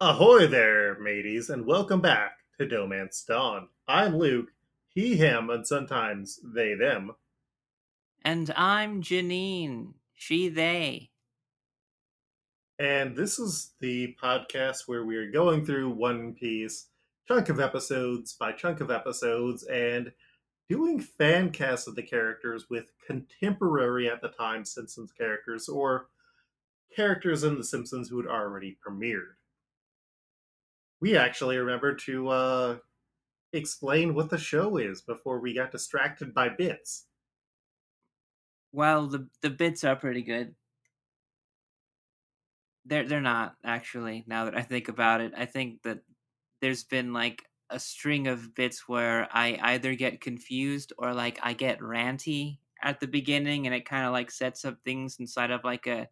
Ahoy there, mateys, and welcome back to DohMance Dawn. I'm Luke, he, him, and sometimes they, them. And I'm Janine. She, they. And this is the podcast where we are going through One Piece, chunk of episodes by chunk of episodes, and doing fan casts of the characters with contemporary at the time Simpsons characters or characters in The Simpsons who had already premiered. We actually remembered to explain what the show is before we got distracted by bits. Well, the bits are pretty good. They're not actually. Now that I think about it, I think that there's been like a string of bits where I either get confused or like I get ranty at the beginning, and it kind of like sets up things inside of like a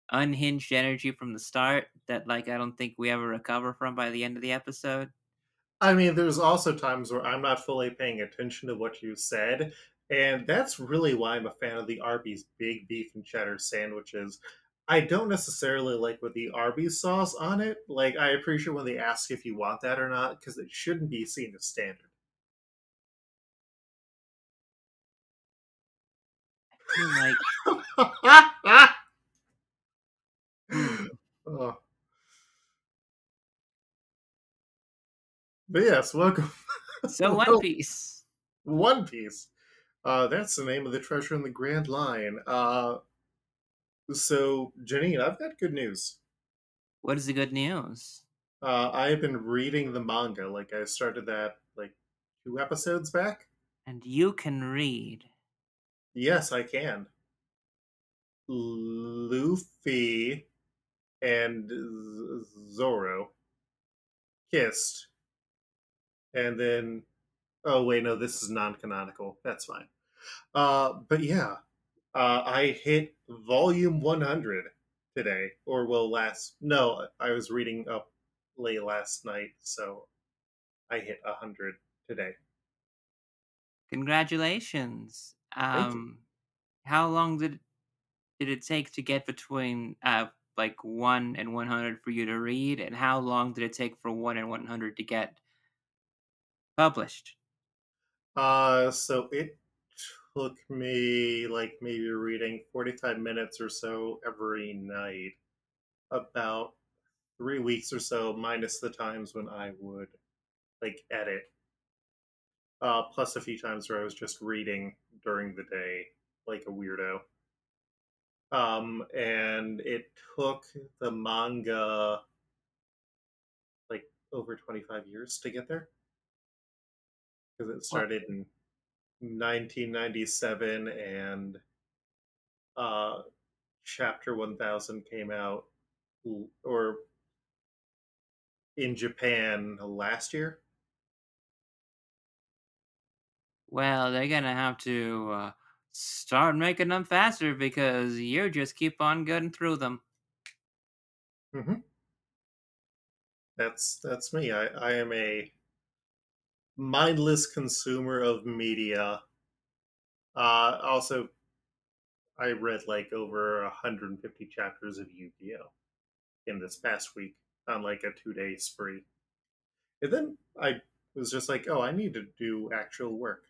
unhinged energy from the start that like I don't think we ever recover from by the end of the episode. I mean, there's also times where I'm not fully paying attention to what you said, and that's really why I'm a fan of the Arby's big beef and cheddar sandwiches. I don't necessarily like with the Arby's sauce on it. Like, I appreciate when they ask if you want that or not, because it shouldn't be seen as standard. I feel like Oh. But yes, welcome. so One Well, Piece. One Piece. That's the name of the treasure in the Grand Line. So, Janine, I've got good news. What is the good news? I have been reading the manga. Like I started that like 2 episodes back. And you can read. Yes, I can. Luffy and Zoro kissed, and then oh wait, no, this is non-canonical. That's fine. But yeah, I hit volume 100 today, or well, last no, I was reading up late last night, so I hit 100 today. Congratulations. Thank you. How long did it take to get between like 1 and 100 for you to read, and how long did it take for 1 and 100 to get published? So it took me like maybe reading 45 minutes or so every night, about 3 weeks or so, minus the times when I would like edit. Plus a few times where I was just reading during the day like a weirdo. And it took the manga like over 25 years to get there because it Well, started in 1997 and uh, chapter 1000 came out or in Japan last year. well, they're gonna have to start making them faster because you just keep on getting through them. Hmm. That's me. I am a mindless consumer of media. Also, I read like over 150 chapters of Yu-Gi-Oh in this past week on like a 2 day spree. And then I was just like, oh, I need to do actual work.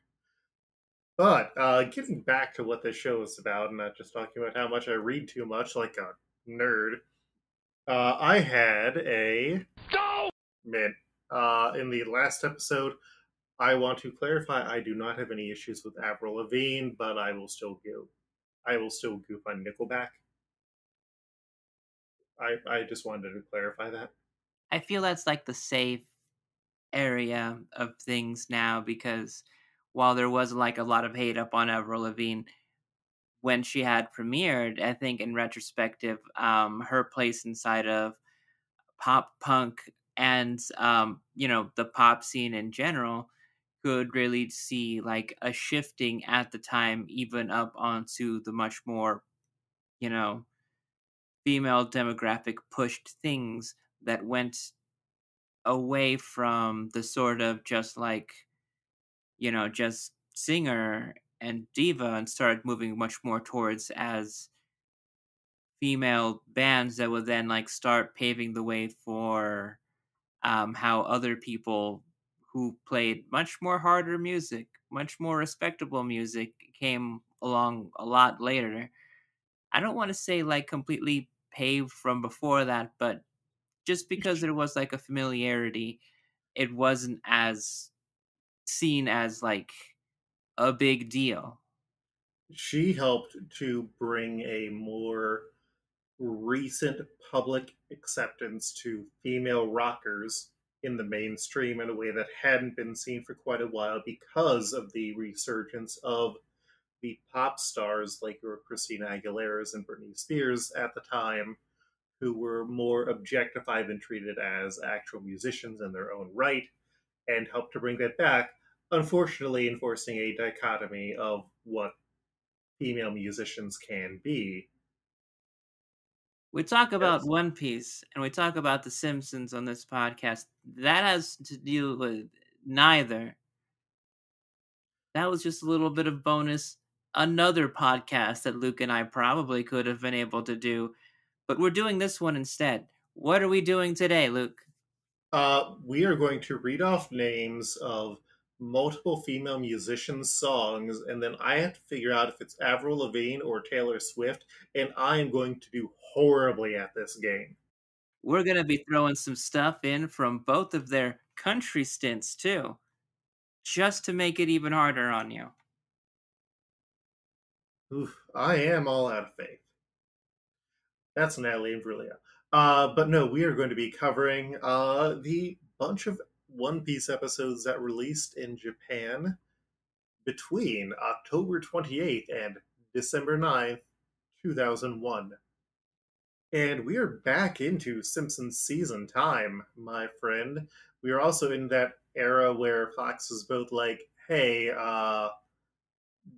But getting back to what this show is about, and not just talking about how much I read too much like a nerd, I had a mint. In the last episode, I want to clarify I do not have any issues with Avril Lavigne, but I will still goof on Nickelback. I just wanted to clarify that. I feel that's like the safe area of things now because while there was like a lot of hate up on Avril Lavigne when she had premiered, I think in retrospective, her place inside of pop punk and the pop scene in general could really see like a shifting at the time, even up onto the much more you know female demographic pushed things that went away from the sort of just like just singer and diva and started moving much more towards as female bands that would then like start paving the way for how other people who played much more harder music, much more respectable music came along a lot later. I don't want to say like completely paved from before that, but just because there was like a familiarity, it wasn't as seen as like a big deal. She helped to bring a more recent public acceptance to female rockers in the mainstream in a way that hadn't been seen for quite a while because of the resurgence of the pop stars like your Christina Aguilera's and Britney Spears at the time, who were more objectified than treated as actual musicians in their own right, and helped to bring that back, unfortunately enforcing a dichotomy of what female musicians can be. We talk about Yes. One Piece and we talk about The Simpsons on this podcast. That has to do with neither. That was just a little bit of bonus. Another podcast that Luke and I probably could have been able to do, but we're doing this one instead. What are we doing today, Luke? We are going to read off names of multiple female musicians' songs, and then I have to figure out if it's Avril Lavigne or Taylor Swift, and I am going to do horribly at this game. We're going to be throwing some stuff in from both of their country stints, too, just to make it even harder on you. Oof, I am all out of faith. That's Natalie and Brulia. But no, we are going to be covering the bunch of One Piece episodes that released in Japan between October 28th and December 9th, 2001. And we are back into Simpsons season time, my friend. We are also in that era where Fox is both like, hey,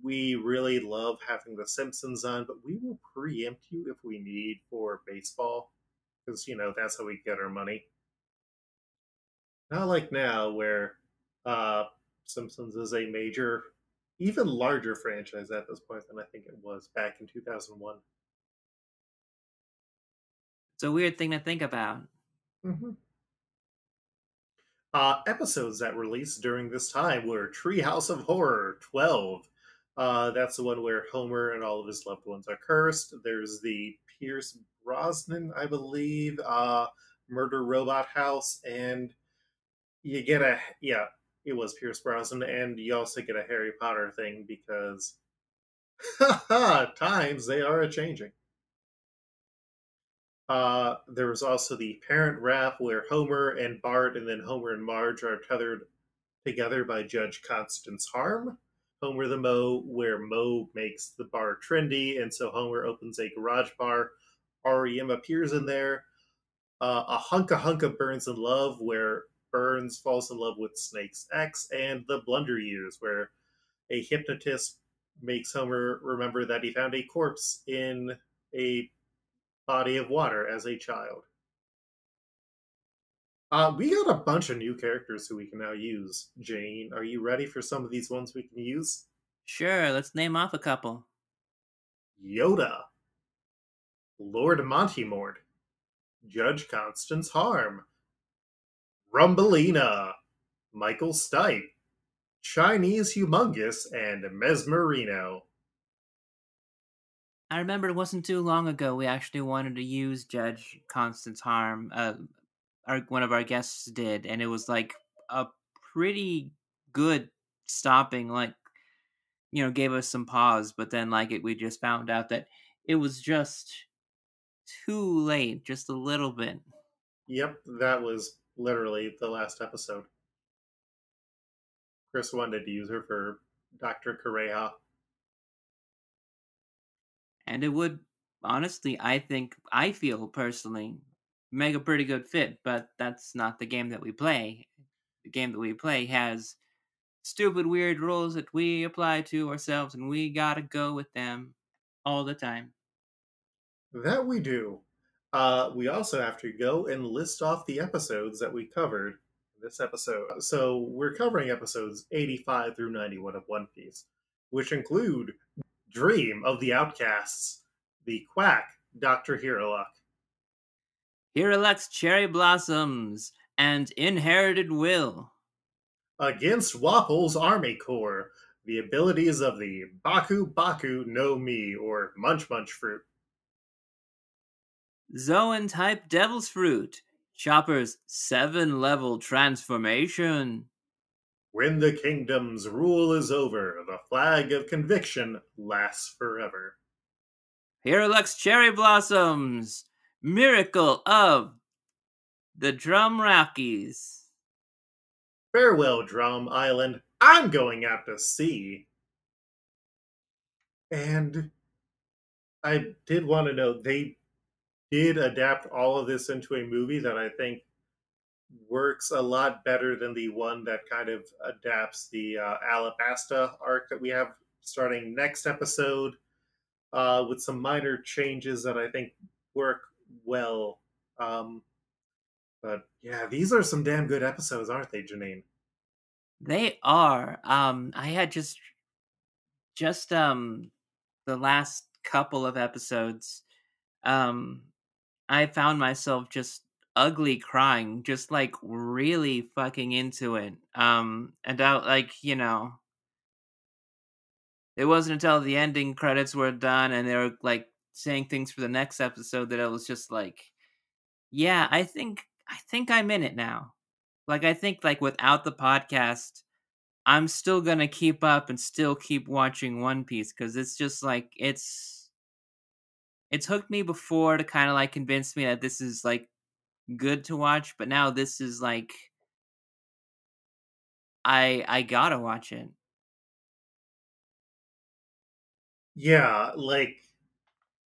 we really love having the Simpsons on, but we will preempt you if we need for baseball, because, that's how we get our money. Not like now, where uh, Simpsons is a major, even larger franchise at this point than I think it was back in 2001. It's a weird thing to think about. Mm-hmm. Episodes that released during this time were Treehouse of Horror 12. That's the one where Homer and all of his loved ones are cursed. There's the Pierce Brosnan, I believe, Murder Robot House, and you get yeah, it was Pierce Brosnan, and you also get a Harry Potter thing because, times they are a changing. There was also the Parent Rap, where Homer and Bart, and then Homer and Marge are tethered together by Judge Constance Harm. Homer the Mo, where Mo makes the bar trendy, and so Homer opens a garage bar. REM appears in there. A Hunka Hunka Burns in Love, where Burns falls in love with Snake's ex, and the Blunder Years, where a hypnotist makes Homer remember that he found a corpse in a body of water as a child. We got a bunch of new characters who we can now use. Jane, are you ready for some of these ones we can use? Sure, let's name off a couple. Yoda, Lord Montemort, Judge Constance Harm, Rumbelina, Michael Stipe, Chinese Humongous, and Mesmerino. I remember it wasn't too long ago we actually wanted to use Judge Constance Harm. One of our guests did, and it was like a pretty good stopping. Like, gave us some pause, but then we just found out that it was just too late, just a little bit. Yep, that was literally the last episode. Chris wanted to use her for Dr. Correa. And it would, honestly, I feel personally, make a pretty good fit, but that's not the game that we play. The game that we play has stupid, weird rules that we apply to ourselves, and we gotta go with them all the time. That we do. We also have to go and list off the episodes that we covered in this episode. So we're covering episodes 85 through 91 of One Piece, which include Dream of the Outcasts, The Quack, Dr. Herolock. Here elects cherry blossoms and inherited will. Against Wapple's Army Corps, the abilities of the Baku Baku no Mi, or Munch Munch fruit. Zoan type devil's fruit. Chopper's 7-level transformation. When the kingdom's rule is over, the flag of conviction lasts forever. Here elects cherry blossoms. Miracle of the Drum Rockies. Farewell, Drum Island. I'm going out to sea. And I did want to know they did adapt all of this into a movie that I think works a lot better than the one that kind of adapts the Alabasta arc that we have starting next episode, with some minor changes that I think work well. Um, but yeah, these are some damn good episodes, aren't they, Janine? They are. I had just the last couple of episodes. Um, I found myself just ugly crying, just like really fucking into it. And I like, it wasn't until the ending credits were done and they were like saying things for the next episode that I was just like, yeah, I think I'm in it now. Like I think like without the podcast, I'm still gonna keep up and still keep watching One Piece because it's just like it's hooked me before to kind of like convince me that this is like good to watch, but now this is like I gotta watch it. Yeah, like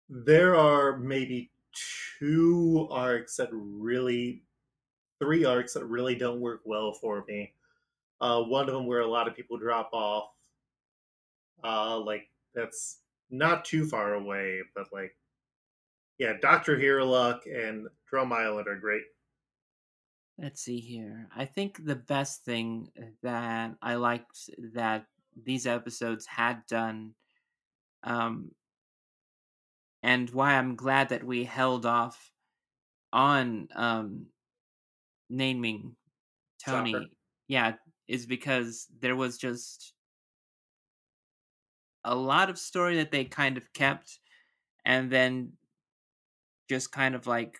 there are maybe two arcs that really, three arcs that really don't work well for me. One of them where a lot of people drop off. Like that's not too far away, but like yeah, Doctor Heroluck and Drum Island are great. Let's see here. I think the best thing that I liked that these episodes had done, um, and why I'm glad that we held off on naming Chopper. Tony, yeah, is because there was just a lot of story that they kind of kept and then just kind of like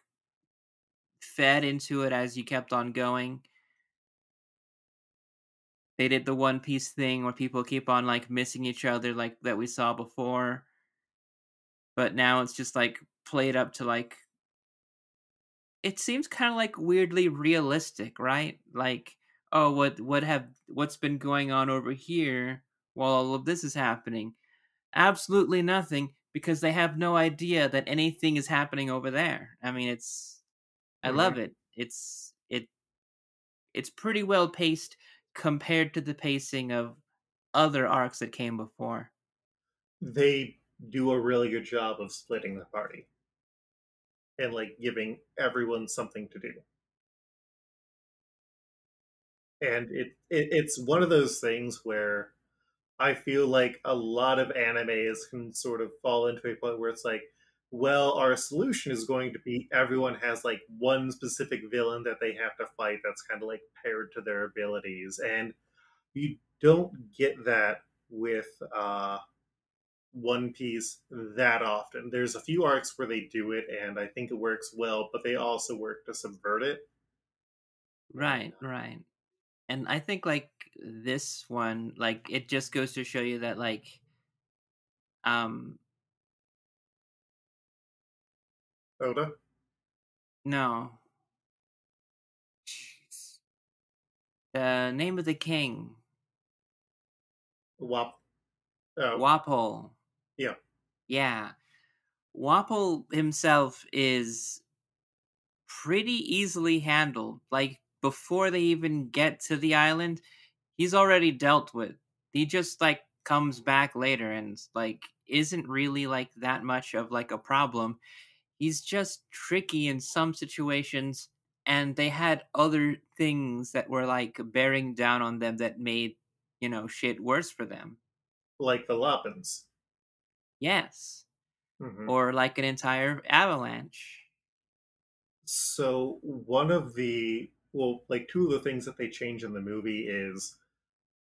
fed into it as you kept on going. They did the One Piece thing where people keep on like missing each other like that we saw before, but now it's just like played up to like it seems kind of like weirdly realistic, right? Like, oh, what's been going on over here while all of this is happening? Absolutely nothing because they have no idea that anything is happening over there. I mean, I Hmm. love it. It's pretty well paced compared to the pacing of other arcs that came before. They do a really good job of splitting the party and like giving everyone something to do. And it's one of those things where I feel like a lot of animes can sort of fall into a point where it's like, well, our solution is going to be everyone has like one specific villain that they have to fight that's kind of like paired to their abilities. And you don't get that with One Piece that often. There's a few arcs where they do it, and I think it works well, but they also work to subvert it. And Right, right. And I think like this one, like it just goes to show you that like um Oda, no. Jeez. The name of the king, Wap, oh Wapol. yeah, Yeah. Wapol himself is pretty easily handled. Like before they even get to the island, he's already dealt with. He just like comes back later and like isn't really like that much of like a problem. He's just tricky in some situations and they had other things that were like bearing down on them that made, shit worse for them. like the Lapins. Yes. Hmm. or like an entire avalanche. So one of the well, like two of the things that they change in the movie is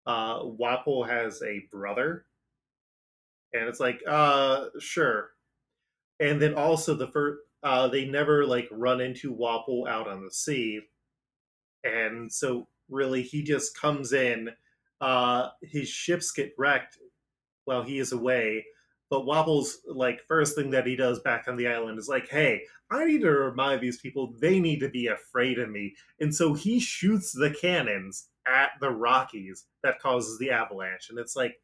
Wapple has a brother, and it's like, sure. And then also the first, they never like run into Wapple out on the sea, and so really he just comes in. His ships get wrecked while he is away. But Wobble's like first thing that he does back on the island is like, "Hey, I need to remind these people they need to be afraid of me." And so he shoots the cannons at the Rockies that causes the avalanche, and it's like,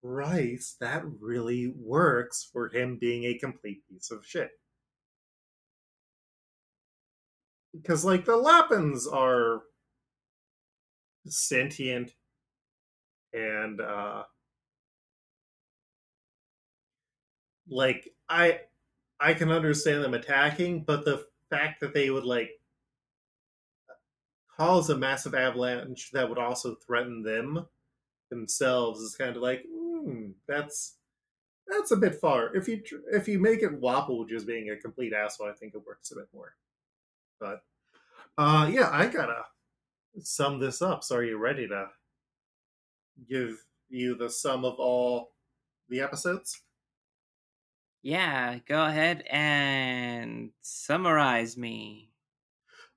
Christ, that really works for him being a complete piece of shit. Because like the Lapins are sentient and like I can understand them attacking, but the fact that they would like cause a massive avalanche that would also threaten them themselves is kind of like, that's a bit far. If you make it Wapple just being a complete asshole, I think it works a bit more. But yeah, I gotta sum this up. So are you ready to give you the sum of all the episodes? Yeah, go ahead and summarize me.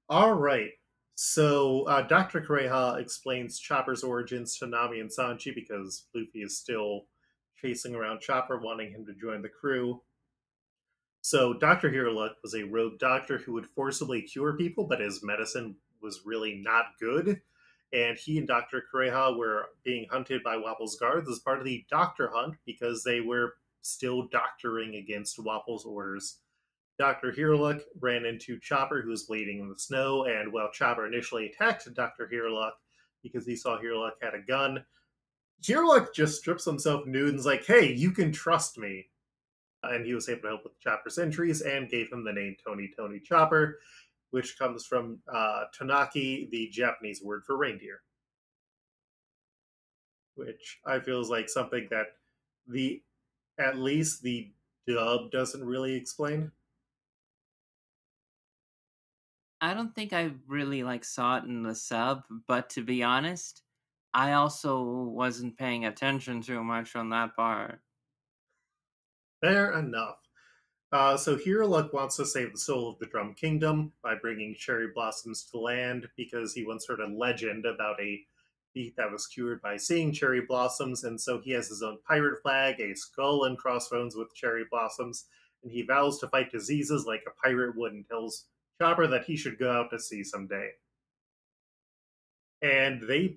All right. So Dr. Kureha explains Chopper's origins to Nami and Sanji because Luffy is still chasing around Chopper, wanting him to join the crew. So Dr. Hirulut was a rogue doctor who would forcibly cure people, but his medicine was really not good. And he and Dr. Kureha were being hunted by Wapple's guards as part of the doctor hunt because they were still doctoring against Wapple's orders. Dr. Hiruluk ran into Chopper, who was bleeding in the snow, and while Chopper initially attacked Dr. Hiruluk because he saw Hiruluk had a gun, Hiruluk just strips himself nude and is like, hey, you can trust me. And he was able to help with Chopper's injuries and gave him the name Tony Tony Chopper, which comes from Tanaki, the Japanese word for reindeer, which I feel is like something that the at least the dub doesn't really explain. I don't think I really like saw it in the sub, but to be honest, I also wasn't paying attention too much on that part. Fair enough. So Hiruluk wants to save the soul of the Drum Kingdom by bringing cherry blossoms to land because he once heard a legend about a thief that was cured by seeing cherry blossoms, and so he has his own pirate flag, a skull and crossbones with cherry blossoms, and he vows to fight diseases like a pirate would and tells Chopper that he should go out to sea someday. And they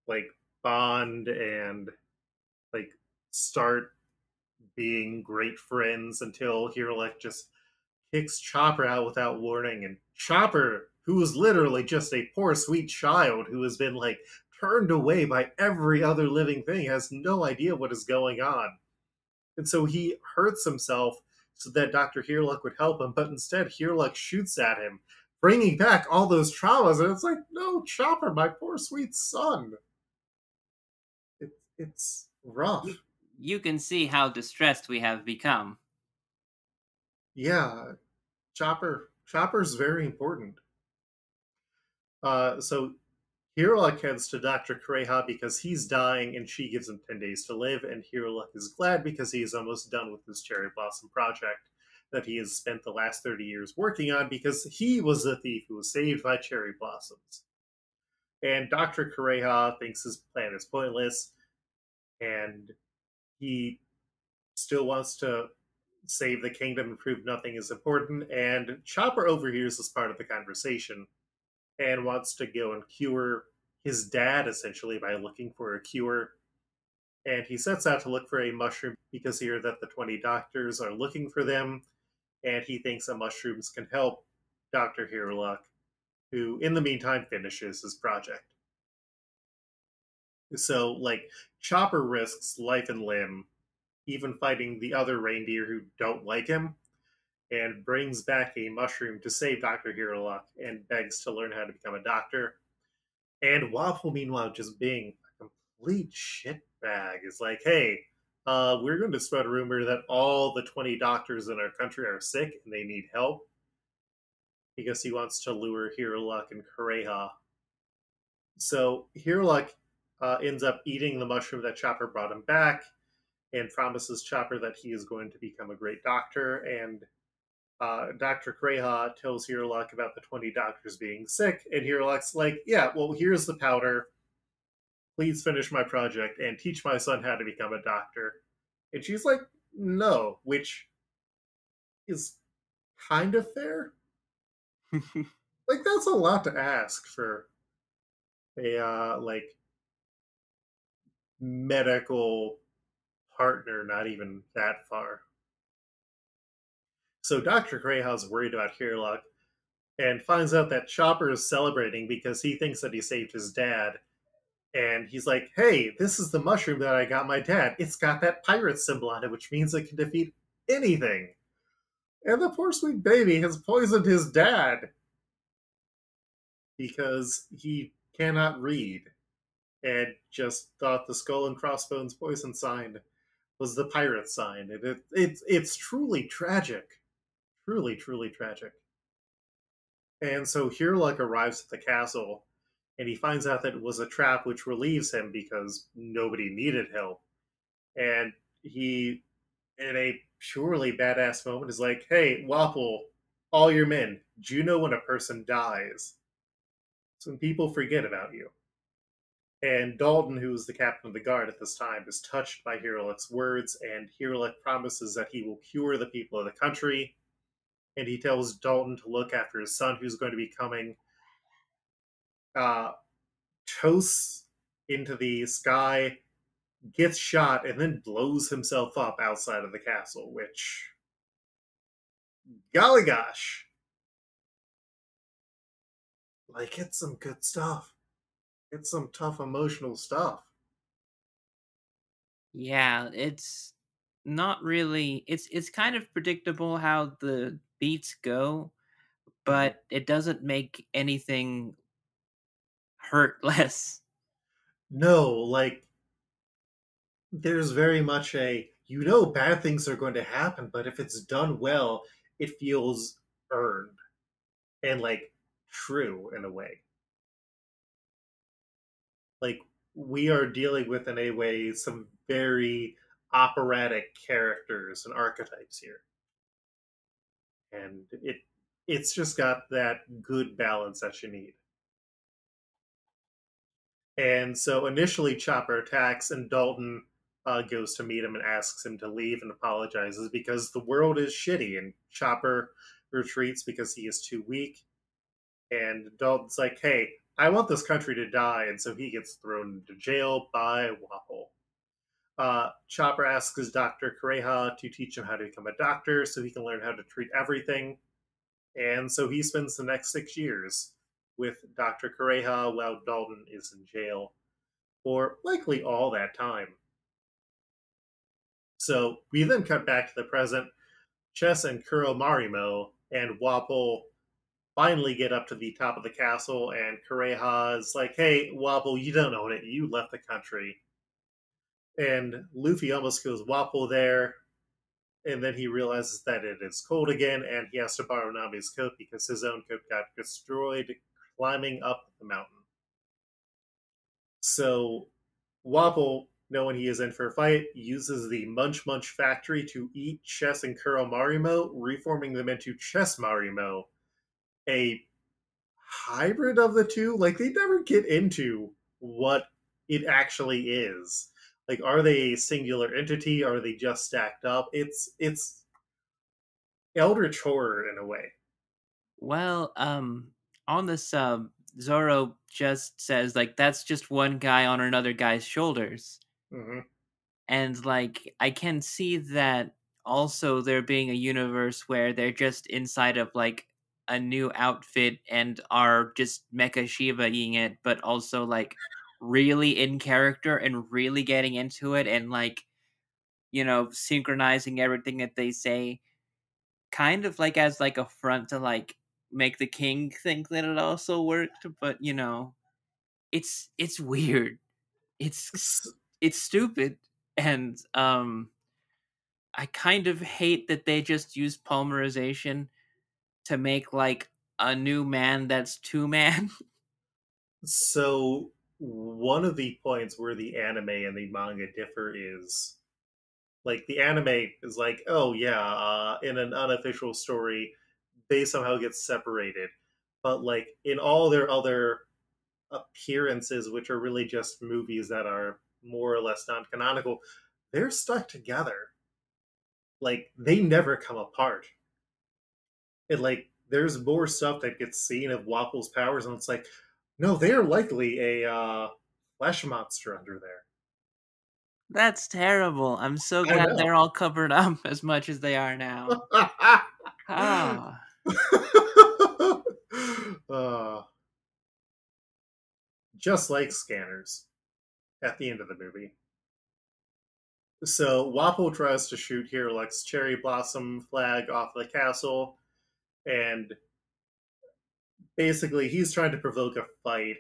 like bond and like start being great friends until Hirulek just kicks Chopper out without warning. And Chopper, who is literally just a poor, sweet child who has been like turned away by every other living thing, has no idea what is going on. And so he hurts himself so that Dr. Hirluck would help him, but instead Hirluck shoots at him, bringing back all those traumas. And it's like, no, Chopper, my poor sweet son. It's You rough. you can see how distressed we have become. Yeah, Chopper's very important. So Hirulak heads to Dr. Kureha because he's dying and she gives him 10 days to live, and Hirulak is glad because he is almost done with his Cherry Blossom project that he has spent the last 30 years working on because he was the thief who was saved by cherry blossoms. And Dr. Kureha thinks his plan is pointless and he still wants to save the kingdom and prove nothing is important. And Chopper overhears this part of the conversation and wants to go and cure his dad essentially by looking for a cure. And he sets out to look for a mushroom because he heard that the 20 doctors are looking for them, and he thinks that mushrooms can help Dr. Hiruluk, who in the meantime finishes his project. So, like, Chopper risks life and limb, even fighting the other reindeer who don't like him, and brings back a mushroom to save Dr. Hiruluk and begs to learn how to become a doctor. And Waffle, meanwhile, just being a complete shitbag, is like, hey, we're going to spread a rumor that all the 20 doctors in our country are sick and they need help because he wants to lure Hirulak and Kureha. So Hirulak ends up eating the mushroom that Chopper brought him back and promises Chopper that he is going to become a great doctor. And Dr. Kureha tells Hirulak about the 20 doctors being sick, and Hirulak's like, yeah, well, here's the powder. Please finish my project and teach my son how to become a doctor. And she's like, no, which is kind of fair. Like, that's a lot to ask for a, medical partner, not even that far. So Dr. Greyhound's worried about Hirulak and finds out that Chopper is celebrating because he thinks that he saved his dad. And he's like, hey, this is the mushroom that I got my dad. It's got that pirate symbol on it, which means it can defeat anything. And the poor sweet baby has poisoned his dad because he cannot read and just thought the skull and crossbones poison sign was the pirate sign. It's truly tragic. Truly, truly tragic. And so Hirulak arrives at the castle and he finds out that it was a trap, which relieves him because nobody needed help. And he, in a purely badass moment, is like, hey, Wapol, all your men, do you know when a person dies? It's when people forget about you. And Dalton, who is the captain of the guard at this time, is touched by Hirulak's words, and Hirulak promises that he will cure the people of the country. And he tells Dalton to look after his son, who's going to be coming. Toasts into the sky, gets shot, and then blows himself up outside of the castle, which, golly gosh, like, it's some good stuff. It's some tough emotional stuff. Yeah, it's not really it's kind of predictable how the beats go, Mhm. but it doesn't make anything hurt less. No, like, there's very much a, bad things are going to happen, but if it's done well, it feels earned and, like, true in a way. Like, we are dealing with, in a way, some very operatic characters and archetypes here. And it's just got that good balance that you need. And so initially, Chopper attacks, and Dalton goes to meet him and asks him to leave and apologizes because the world is shitty. And Chopper retreats because he is too weak. And Dalton's like, hey, I want this country to die. And so he gets thrown into jail by Wapol. Chopper asks his doctor, Kureha, to teach him how to become a doctor so he can learn how to treat everything. And so he spends the next 6 years with Dr. Kureha while Dalton is in jail for likely all that time. So we then cut back to the present. Chess and Kuro Marimo and Wapol finally get up to the top of the castle, and Kureha is like, hey, Wapol, you don't own it. You left the country. And Luffy almost kills Wapol there, and then he realizes that it is cold again, and he has to borrow Nami's coat because his own coat got destroyed climbing up the mountain. So Wapol, knowing he is in for a fight, uses the Munch Munch factory to eat Chess and Kuro Marimo, reforming them into Chess Marimo, a hybrid of the two. Like, they never get into what it actually is. Like, are they a singular entity? Are they just stacked up? It's eldritch horror in a way. Well, on the sub, Zoro just says like that's just one guy on another guy's shoulders. Hmm. And like I can see that also there being a universe where they're just inside of like a new outfit and are just Mecha Shiva-ing it, but also like really in character and really getting into it and like, synchronizing everything that they say, kind of like as like a front to like make the king think that it also worked, but it's weird. It's S- it's stupid. And I kind of hate that they just use polymerization to make like a new man that's two man. So one of the points where the anime and the manga differ is like the anime is like, oh yeah, in an unofficial story, they somehow get separated, but like in all their other appearances, which are really just movies that are more or less non-canonical, they're stuck together. Like they never come apart. And like there's more stuff that gets seen of Wapple's powers, and it's like, no, they're likely a flesh monster under there. That's terrible. I'm so I glad know. they're all covered up as much as they are now. Ah, uh, just like scanners at the end of the movie. So Wapple tries to shoot Hirulek's cherry blossom flag off the castle, and basically he's trying to provoke a fight.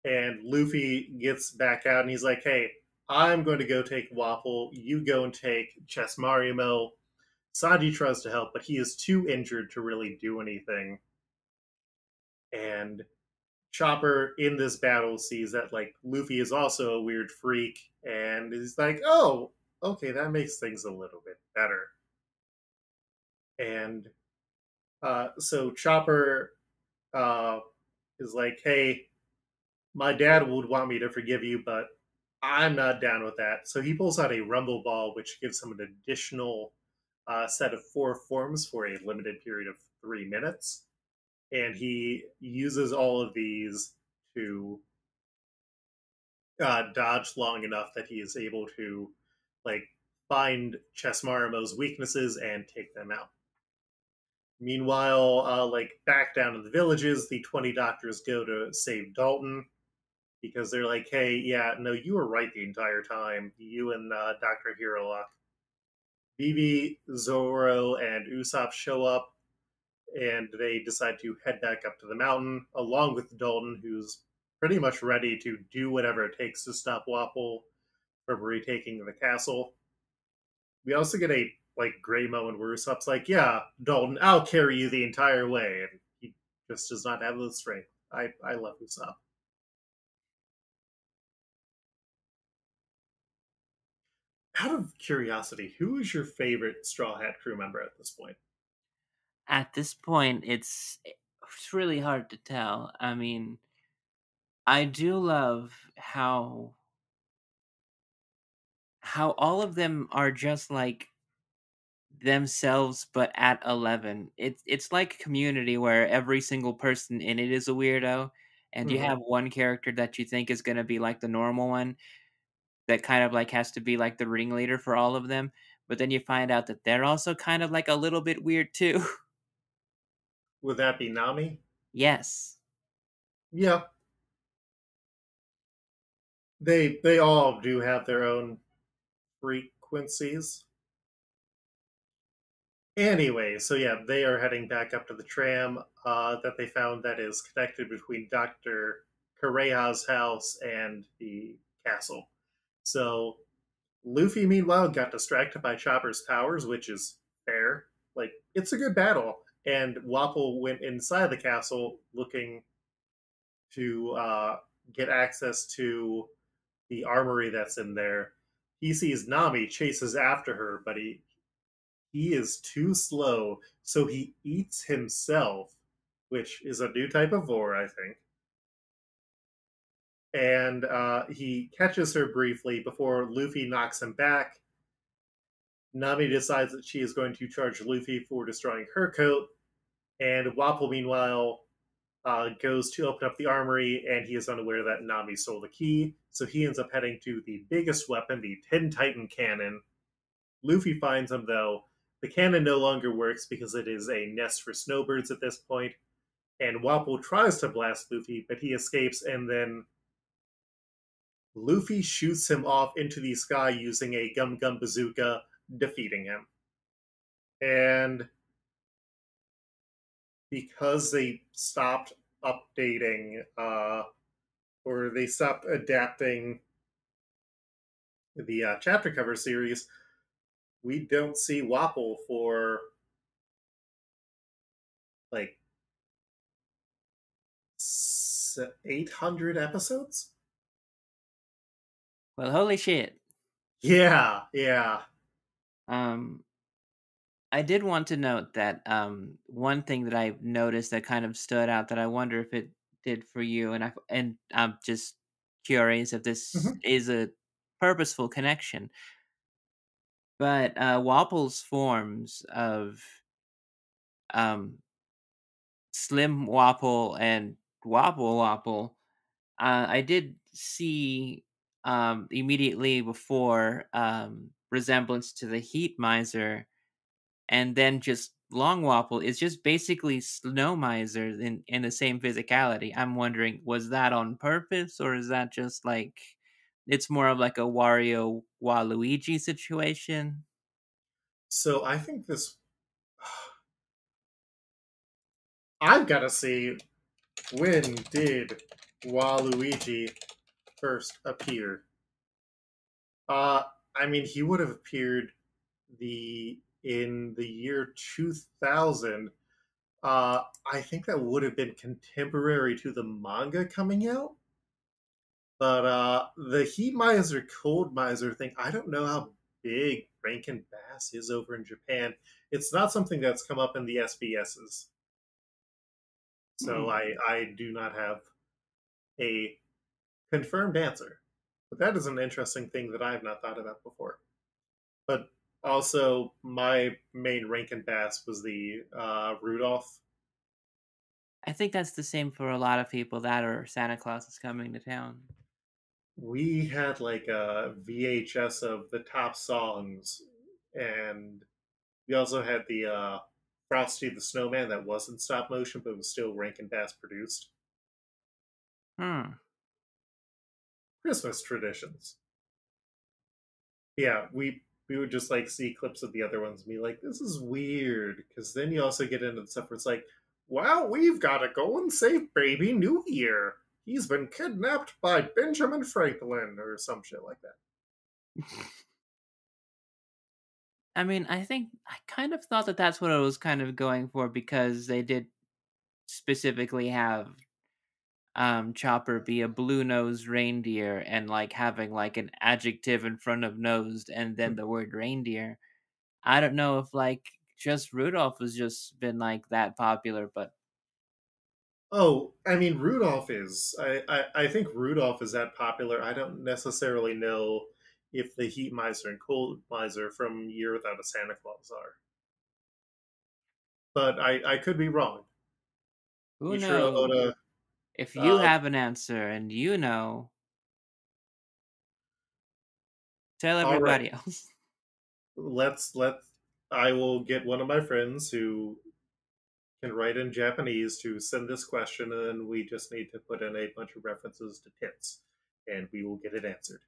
And Luffy gets back out, and he's like, "Hey, I'm going to go take Wapple. You go and take Chess Marimo." Sanji tries to help, but he is too injured to really do anything. And Chopper in this battle sees that like Luffy is also a weird freak, and is like, "Oh, okay, that makes things a little bit better." And so Chopper uh, is like, "Hey, my dad would want me to forgive you, but I'm not down with that." So he pulls out a Rumble Ball, which gives him an additional set of 4 forms for a limited period of 3 minutes, and he uses all of these to dodge long enough that he is able to like find Chessmarimo's weaknesses and take them out. Meanwhile, like back down in the villages, the 20 doctors go to save Dalton because they're like, "Hey, yeah, no, you were right the entire time. You and Dr. Hirolok." Vivi, Zoro, and Usopp show up, and they decide to head back up to the mountain, along with Dalton, who's pretty much ready to do whatever it takes to stop Wapple from retaking the castle. We also get a like gray moment where Usopp's like, "Yeah, Dalton, I'll carry you the entire way," and he just does not have the strength. I love Usopp. Out of curiosity, who is your favorite Straw Hat crew member at this point? at this point, it's really hard to tell. I mean, I do love how all of them are just like themselves but at 11. It's like Community where every single person in it is a weirdo and you Mm-hmm. have one character that you think is going to be like the normal one that kind of like has to be like the ringleader for all of them, but then you find out that they're also kind of like a little bit weird too. Would that be Nami? Yes. Yeah, they all do have their own frequencies. Anyway, so yeah, they are heading back up to the tram that they found that is connected between Dr. Correa's house and the castle. So Luffy, meanwhile, got distracted by Chopper's powers, which is fair. Like, it's a good battle. And Wapple went inside the castle looking to get access to the armory that's in there. He sees Nami, chases after her, but he is too slow, so he eats himself, which is a new type of vor, I think. And he catches her briefly before Luffy knocks him back. Nami decides that she is going to charge Luffy for destroying her coat, and Wapple, meanwhile, goes to open up the armory, and he is unaware that Nami stole the key, so he ends up heading to the biggest weapon, the Tin Titan cannon. Luffy finds him, though. The cannon no longer works because it is a nest for snowbirds at this point, and Wapple tries to blast Luffy, but he escapes, and then Luffy shoots him off into the sky using a Gum Gum Bazooka, defeating him. And because they stopped updating or they stopped adapting the chapter cover series, we don't see Wapple for like 800 episodes. Well, holy shit. Yeah, yeah. Um, I did want to note that one thing that I noticed that kind of stood out that I wonder if it did for you, and I'm just curious if this Mhm. is a purposeful connection. But Wapple's forms of um, Slim Wapple and Wobble Wapple, I did see immediately before resemblance to the Heat Miser, and then just Long Wapple is just basically Snow Miser in the same physicality. I'm wondering, was that on purpose, or is that just like it's more of like a Wario Waluigi situation? So I think this. I've got to see, when did Waluigi first appear? Uh, I mean, he would have appeared in the year 2000. I think that would have been contemporary to the manga coming out. But the Heat Miser, Cold Miser thing, I don't know how big Rankin Bass is over in Japan. It's not something that's come up in the SBSs. So Hmm. I do not have a confirmed answer. But that is an interesting thing that I have not thought about before. But also, my main Rankin Bass was the Rudolph. I think that's the same for a lot of people that or Santa Claus is coming to town. We had like a VHS of the top songs, and we also had the Frosty the Snowman that wasn't stop motion but was still Rankin Bass produced. Hmm. Christmas traditions. Yeah, we would just like see clips of the other ones and be like, this is weird. Because then you also get into the stuff where it's like, wow, we've got to go and save baby New Year. He's been kidnapped by Benjamin Franklin or some shit like that. I mean, I think I kind of thought that that's what I was kind of going for because they did specifically have Chopper be a blue-nosed reindeer and like having like an adjective in front of nosed and then the word reindeer. I don't know if like just Rudolph has just been like that popular, but Oh, I mean, Rudolph is. I think Rudolph is that popular. I don't necessarily know if the Heat Miser and Cold Miser from Year Without a Santa Claus are. But I could be wrong. who Ichiro knows? Oda. If you Uh, have an answer and you know, tell all right, everybody else. let. I will get one of my friends who can write in Japanese to send this question, and then we just need to put in a bunch of references to tits, and we will get it answered.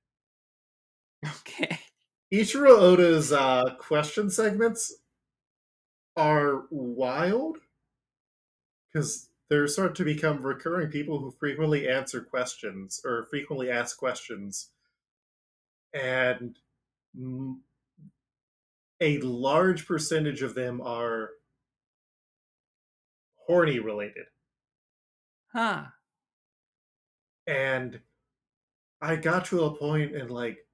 Okay. Ichiro Oda's question segments are wild because they're starting to become recurring people who frequently answer questions or frequently ask questions, and a large percentage of them are horny related. Huh. And I got to a point in like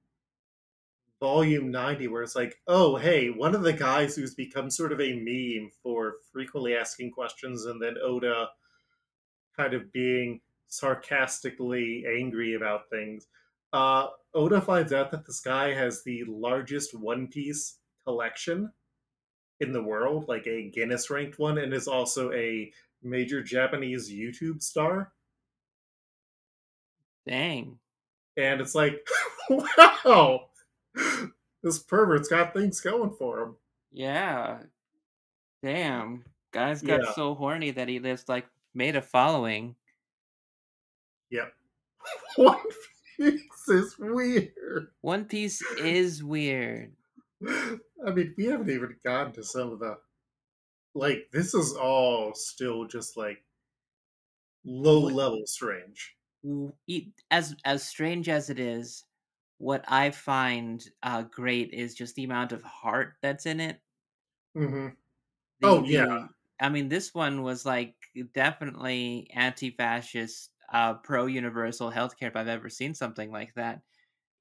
volume 90 where it's like, oh, hey, one of the guys who's become sort of a meme for frequently asking questions and then Oda kind of being sarcastically angry about things. Oda finds out that this guy has the largest One Piece collection in the world, like a Guinness ranked one, and is also a major Japanese YouTube star. Dang. And it's like, wow, this pervert's got things going for him. Yeah. Damn. Guys got Yeah, so horny that he just like made a following. yep. One Piece is weird. One Piece is weird. I mean, we haven't even gotten to some of the like. This is all still just like low What level strange. as strange as it is, what I find, great is just the amount of heart that's in it. Hmm. The Oh yeah. the I mean, this one was, like, definitely anti-fascist, pro-universal healthcare if I've ever seen something like that.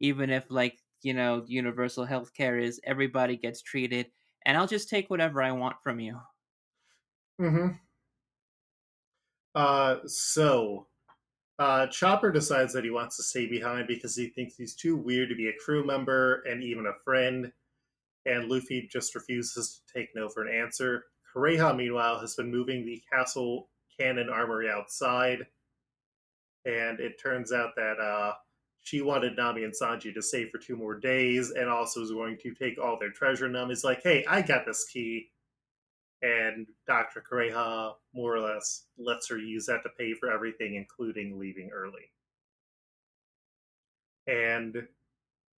Even if, like, universal healthcare is everybody gets treated, and I'll just take whatever I want from you. Hmm. So Chopper decides that he wants to stay behind because he thinks he's too weird to be a crew member and even a friend, and Luffy just refuses to take no for an answer. Kureha, meanwhile, has been moving the castle cannon armory outside, and it turns out that she wanted Nami and Sanji to stay for 2 more days and also is going to take all their treasure. Nami's like, hey, I got this key. And Dr. Kureha more or less lets her use that to pay for everything, including leaving early. And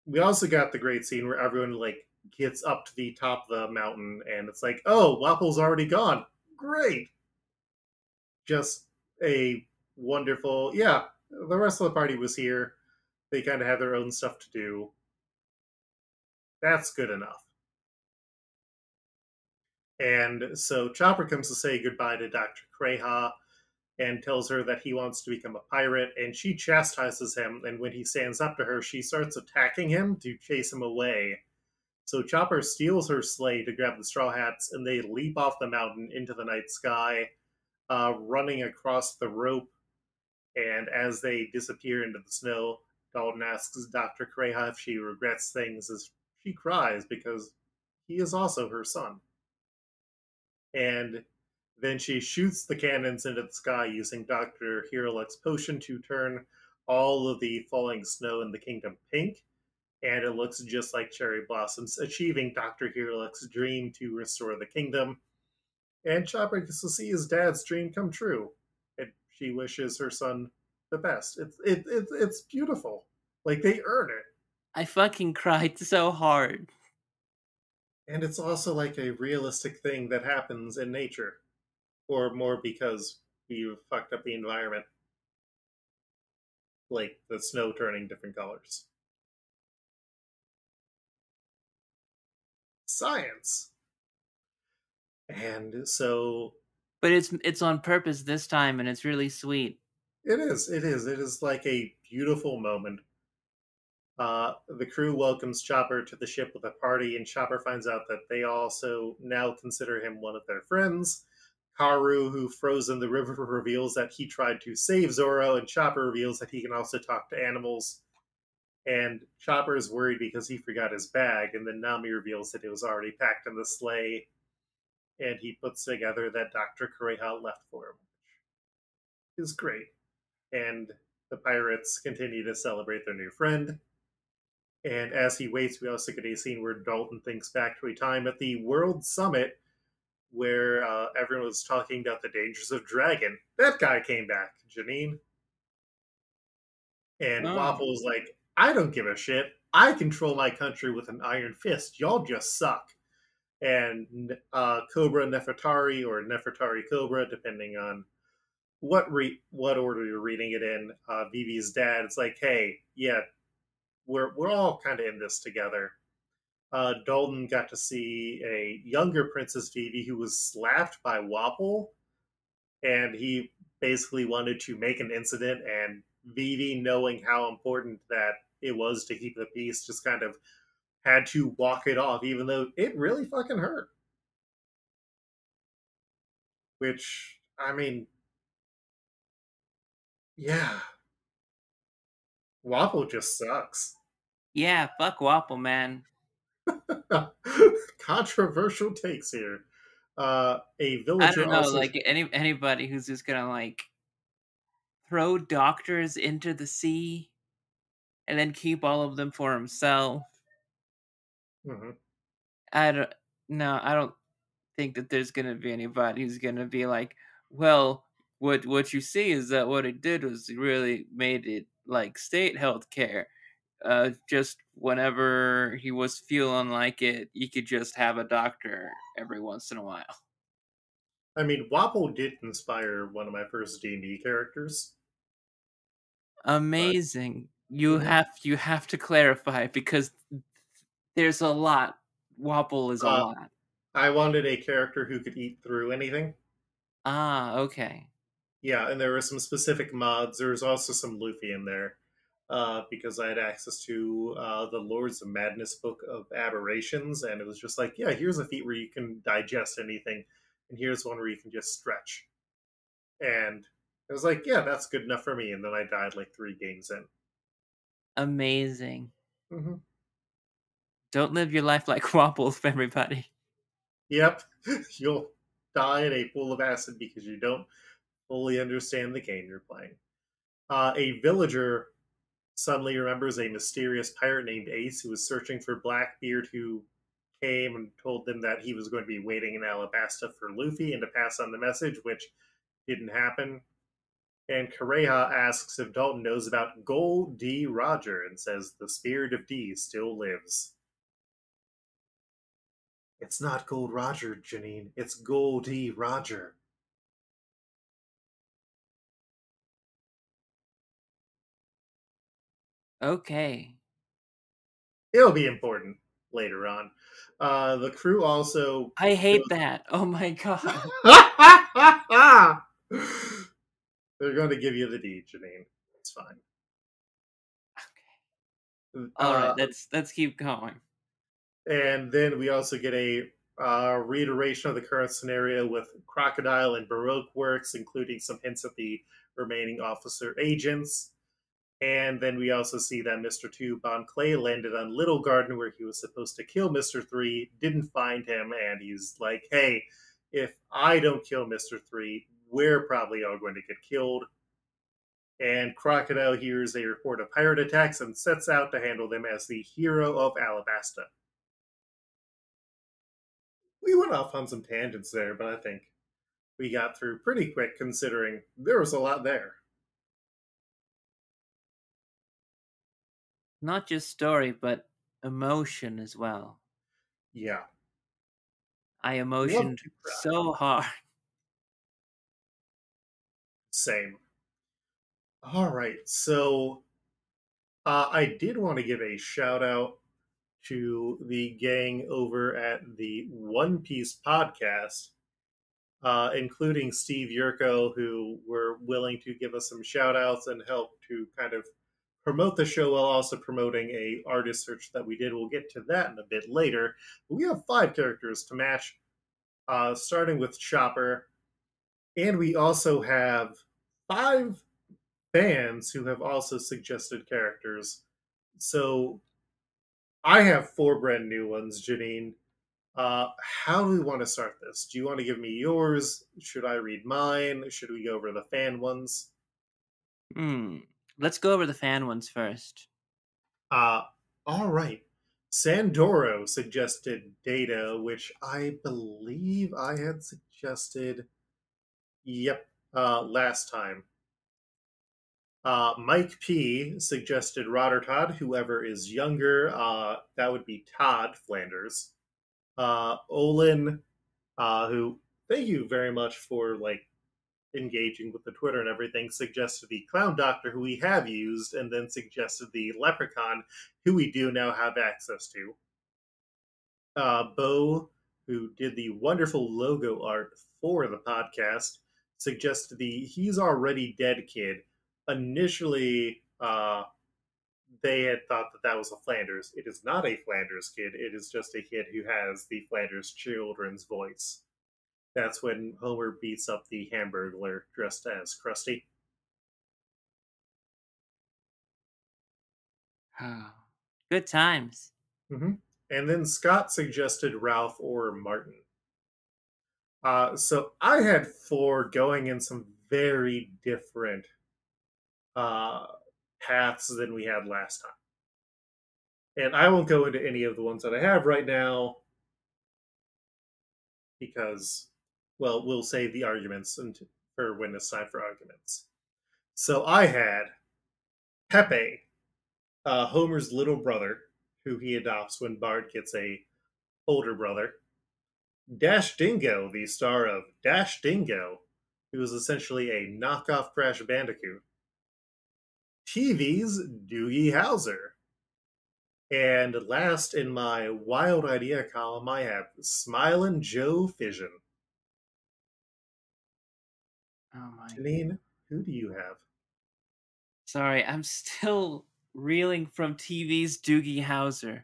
we also got the great scene where everyone like gets up to the top of the mountain and it's like, oh, Wapple's already gone. Great. Just a wonderful, yeah. The rest of the party was here. They kind of had their own stuff to do. That's good enough. And so Chopper comes to say goodbye to Dr. Kreha and tells her that he wants to become a pirate, and she chastises him. And when he stands up to her, she starts attacking him to chase him away. So Chopper steals her sleigh to grab the Straw Hats, and they leap off the mountain into the night sky, running across the rope. And as they disappear into the snow, Dalton asks Dr. Kreha if she regrets things as she cries because he is also her son. And then she shoots the cannons into the sky using Dr. Hirulek's potion to turn all of the falling snow in the kingdom pink, and it looks just like cherry blossoms, achieving Dr. Hirulek's dream to restore the kingdom. And Chopper gets to see his dad's dream come true. And she wishes her son the best. It's beautiful. Like they earn it. I fucking cried so hard. And it's also like a realistic thing that happens in nature. Or more because we fucked up the environment, like the snow turning different colors. Science. And so But it's on purpose this time, and it's really sweet. it is like a beautiful moment. The crew welcomes Chopper to the ship with a party, and Chopper finds out that they also now consider him one of their friends. Karu, who froze in the river, reveals that he tried to save Zoro, and Chopper reveals that he can also talk to animals. And Chopper is worried because he forgot his bag, and then Nami reveals that it was already packed in the sleigh, and he puts together that Dr. Kureha left for him. Is great. And the pirates continue to celebrate their new friend. And as he waits, we also get a scene where Dalton thinks back to a time at the World Summit where everyone was talking about the dangers of Dragon. That guy came back, Janine. And Oh. Waffle was like, I don't give a shit. I control my country with an iron fist. Y'all just suck. And Cobra Nefertari or Nefertari Cobra, depending on what order you're reading it in. Vivi's dad is like, hey, yeah, we're all kind of in this together. Dalton got to see a younger Princess Vivi who was slapped by Wapple, and he basically wanted to make an incident. And Vivi, knowing how important that it was to keep the peace, just kind of had to walk it off, even though it really fucking hurt. Which, I mean, yeah, Wapple just sucks. Yeah, fuck Wapple, man. Controversial takes here. A I villager don't know, also. like, anybody who's just gonna, like, throw doctors into the sea and then keep all of them for himself. Mhm. I don't no, I don't think that there's gonna be anybody who's gonna be like, "Well, what you see is that what it did was it really made it like state health care. Just whenever he was feeling like it, you could just have a doctor every once in a while." I mean, Wapple did inspire one of my first D&D characters, but Amazing. Mhm. You have to clarify because there's a lot. Wobble is a Uh, lot. I wanted a character who could eat through anything. Ah, okay. Yeah, and there were some specific mods. There was also some Luffy in there because I had access to the Lords of Madness book of aberrations, and it was just like, yeah, here's a feat where you can digest anything, and here's one where you can just stretch. And I was like, yeah, that's good enough for me. And then I died like 3 games in. Amazing. Hmm. Don't live your life like Wobbles, everybody. Yep, you'll die in a pool of acid because you don't fully understand the game you're playing. A villager suddenly remembers a mysterious pirate named Ace who was searching for Blackbeard, who came and told them that he was going to be waiting in Alabasta for Luffy and to pass on the message, which didn't happen. And Kareha asks if Dalton knows about Gold D. Roger and says the spirit of D still lives. It's not Gold Roger, Janine. It's Gold D. Roger. Okay. It'll be important later on. The crew also I goes. hate that. Oh my god. They're going to give you the D, Janine. It's fine. All right, Uh, let's keep going. and then we also get a reiteration of the current scenario with Crocodile and Baroque works, including some hints at the remaining officer agents. And then we also see that Mr. 2 Bon Clay landed on Little Garden where he was supposed to kill Mr. 3, didn't find him, and he's like, hey, if I don't kill Mr. 3, we're probably all going to get killed. And Crocodile hears a report of pirate attacks and sets out to handle them as the hero of Alabasta. We went off on some tangents there, but I think we got through pretty quick considering there was a lot there. Not just story, but emotion as well. Yeah. I Love emotioned to cry. so hard. Same. All right. So I did want to give a shout out to the gang over at the One Piece podcast, including Steve Yurko, who were willing to give us some shout outs and help to kind of promote the show while also promoting a artist search that we did. We'll get to that in a bit later. But we have 5 characters to match, starting with Chopper, and we also have 5 fans who have also suggested characters. So I have 4 brand new ones, Janine. How do we want to start this? Do you want to give me yours? Should I read mine? Should we go over the fan ones? Hmm. Let's go over the fan ones first. Uh, all right. Sandoro suggested Data, which I believe I had suggested. Yep, last time. Mike P suggested Rotter Todd, whoever is younger. That would be Todd Flanders. Olin, who thank you very much for like engaging with the Twitter and everything, suggested the Clown Doctor, who we have used, and then suggested the Leprechaun, who we do now have access to. Bo, who did the wonderful logo art for the podcast, suggested the He's Already Dead kid. Initially, they had thought that that was a Flanders. It is not a Flanders kid. It is just a kid who has the Flanders children's voice. That's when Homer beats up the Hamburglar dressed as Krusty. Good times. Mm-hmm. And then Scott suggested Ralph or Martin. So I had 4 going in some very different uh, paths than we had last time. And I won't go into any of the ones that I have right now because, well, we'll save the arguments for when it's time for arguments. So I had Pepe, Homer's little brother, who he adopts when Bart gets a older brother. Dash Dingo, the star of Dash Dingo, who is essentially a knockoff Crash Bandicoot. TV's Doogie Howser. And last in my wild idea column, I have Smilin' Joe Fission. Oh my. Janine, who do you have? Sorry, I'm still reeling from TV's Doogie Howser.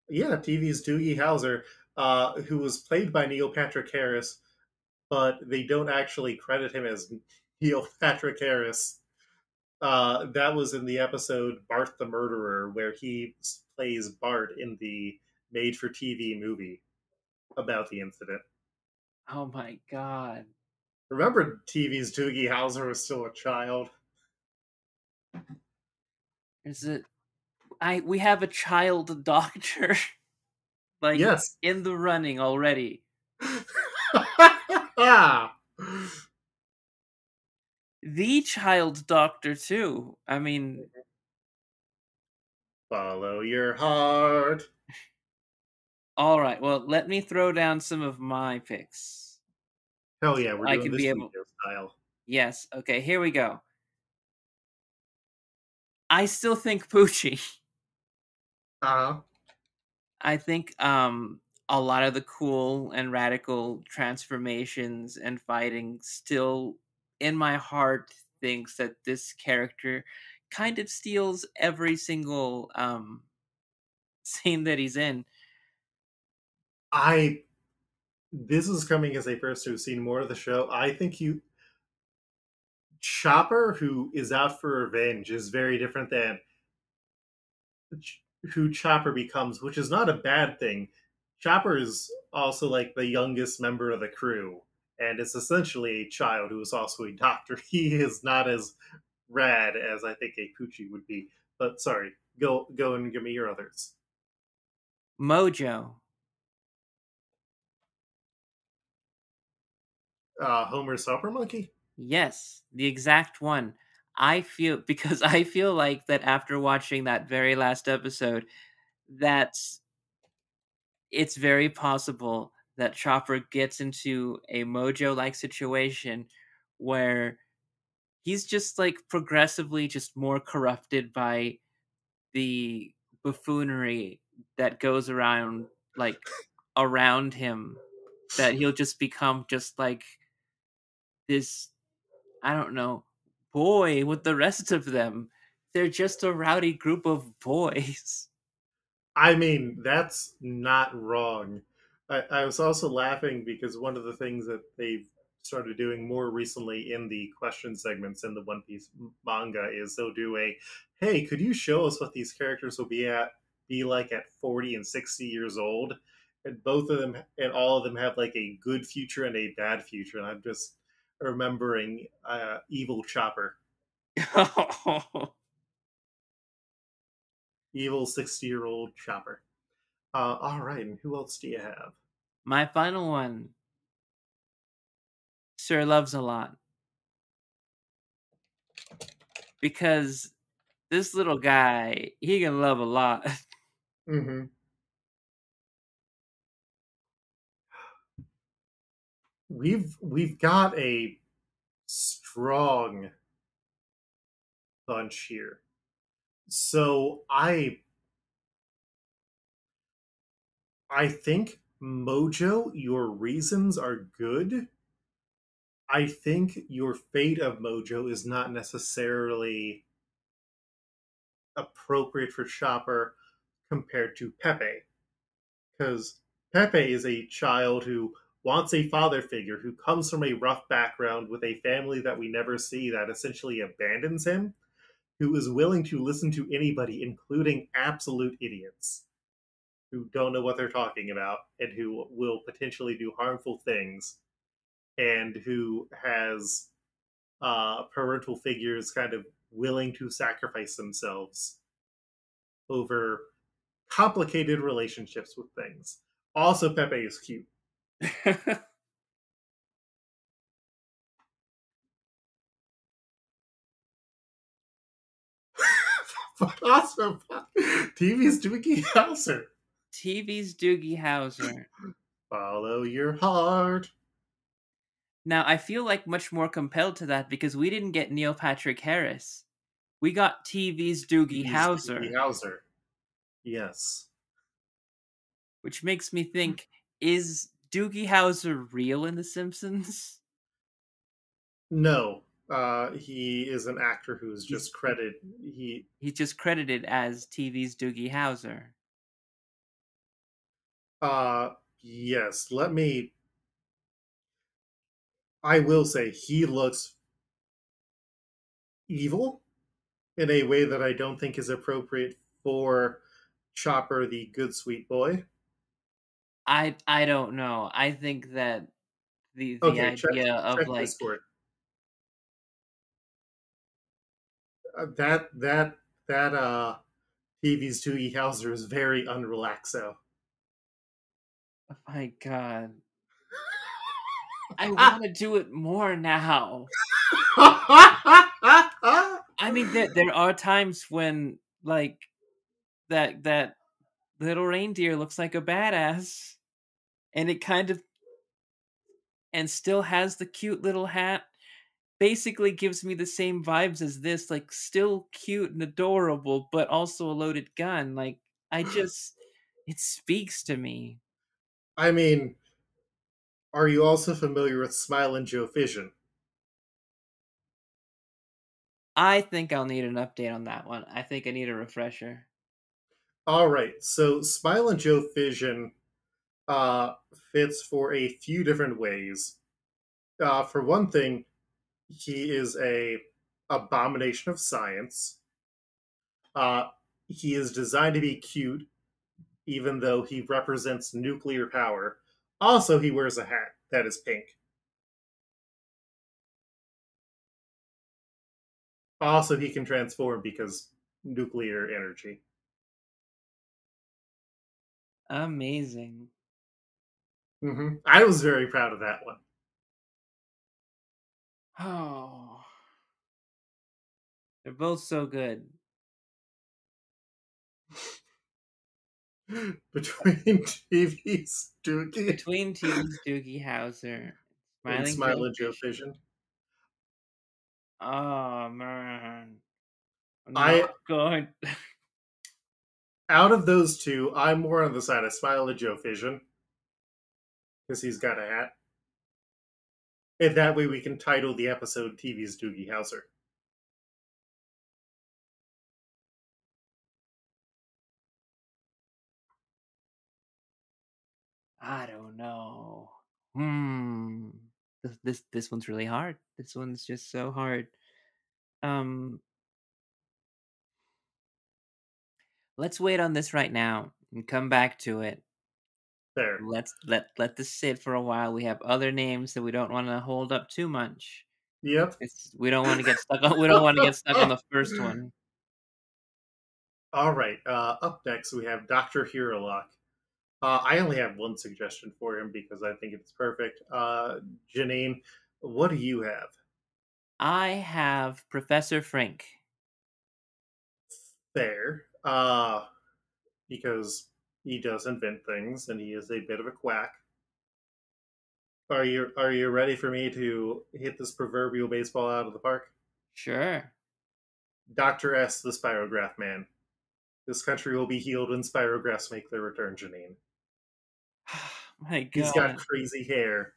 Yeah, TV's Doogie Howser, who was played by Neil Patrick Harris, but they don't actually credit him as Neil Patrick Harris. That was in the episode Bart the Murderer, where he plays Bart in the made for TV movie about the incident. Oh my god. Remember, TV's Doogie Howser was still a child. Is it we have a child doctor like Yes. in the running already. The child doctor too. I mean, Follow your heart. all right. Well, let me throw down some of my picks. Hell So yeah, we're I doing can this be able. Yu-Gi-Oh style. Yes. Okay, here we go. I still think Poochie. Uh-huh. I think a lot of the cool and radical transformations and fighting still in my heart thinks that this character kind of steals every single scene that he's in. I this is coming as a person who's seen more of the show. I think you Chopper, who is out for revenge, is very different than who Chopper becomes, which is not a bad thing. Chopper is also like the youngest member of the crew, and is essentially a child who is also a doctor. He is not as rad as I think a Poochie would be. But sorry, go and give me your others. Mojo. Homer's Helper Monkey. Yes, the exact one. I feel because I feel like that after watching that very last episode, that's it's very possible that Chopper gets into a Mojo like situation where he's just like progressively just more corrupted by the buffoonery that goes around like around him, that he'll just become just like this, I don't know, boy with the rest of them. They're just a rowdy group of boys. I mean, that's not wrong. I was also laughing because one of the things that they've started doing more recently in the question segments in the One Piece manga is they'll do a, hey, could you show us what these characters will be like at 40 and 60 years old? And both of them and all of them have like a good future and a bad future. And I'm just remembering Evil Chopper, evil 60-year-old Chopper. All right, and who else do you have? My final one, Sir Loves a Lot. Because this little guy, he can love a lot. Mm-hmm. We've got a strong bunch here. So I think Mojo, your reasons are good. I think your fate of Mojo is not necessarily appropriate for Chopper compared to Pepe, because Pepe is a child who wants a father figure, who comes from a rough background with a family that we never see that essentially abandons him, who is willing to listen to anybody, including absolute idiots who don't know what they're talking about and who will potentially do harmful things, and who has parental figures kind of willing to sacrifice themselves over complicated relationships with things. Also, Pepe is cute. But also, TV's Doogie Howser. TV's Doogie Howser. Follow your heart. Now, I feel like much more compelled to that because we didn't get Neil Patrick Harris. We got TV's Doogie TV's Doogie Howser, Howser. Yes. which makes me think: is Doogie Howser real in The Simpsons? No. He is an actor who's He's just credited. He he's just credited as TV's Doogie Howser. uh yes, I will say he looks evil in a way that I don't think is appropriate for Chopper the good sweet boy. I don't know. I think that the Okay, idea of check like Discord. That TV's Doogie Howser is very unrelaxo. oh my god, I want to do it more now. I mean, there are times when like that little reindeer looks like a badass, and it kind of and still has the cute little hat. Basically gives me the same vibes as this, like still cute and adorable, but also a loaded gun. Like I just it speaks to me. I mean, are you also familiar with Smile and Joe Fission? I think I'll need an update on that one. I think I need a refresher. All right, so Smile and Joe Fission uh, fits for a few different ways. For one thing, he is a abomination of science. Uh, he is designed to be cute, even though he represents nuclear power. Also, he wears a hat that is pink. Also, he can transform because nuclear energy. Amazing. I was very proud of that one. Oh, they're both so good. Between TV's Doogie Between TV's Doogie Howser, and Smiling Smile Joe and Joe Fisher. Fission, Oh man, I'm not I going. out of those two, I'm more on the side of Smile and Joe Fission because he's got a hat. And that way we can title the episode TV's Doogie Howser. I don't know. Hmm. This one's really hard. This one's just so hard. Um, let's wait on this right now and come back to it. There. Let this sit for a while. We have other names that we don't want to hold up too much. Yep. We don't want to get stuck on. We don't want to get stuck on the first one. All right. Up next, we have Dr. Hirolock. I only have one suggestion for him because I think it's perfect. Janine, what do you have? I have Professor Frink. There. Because he does invent things and he is a bit of a quack. Are you ready for me to hit this proverbial baseball out of the park? Sure. Dr. S, the Spirograph Man. This country will be healed when spirographs make their return, Janine. My He's got God. crazy hair.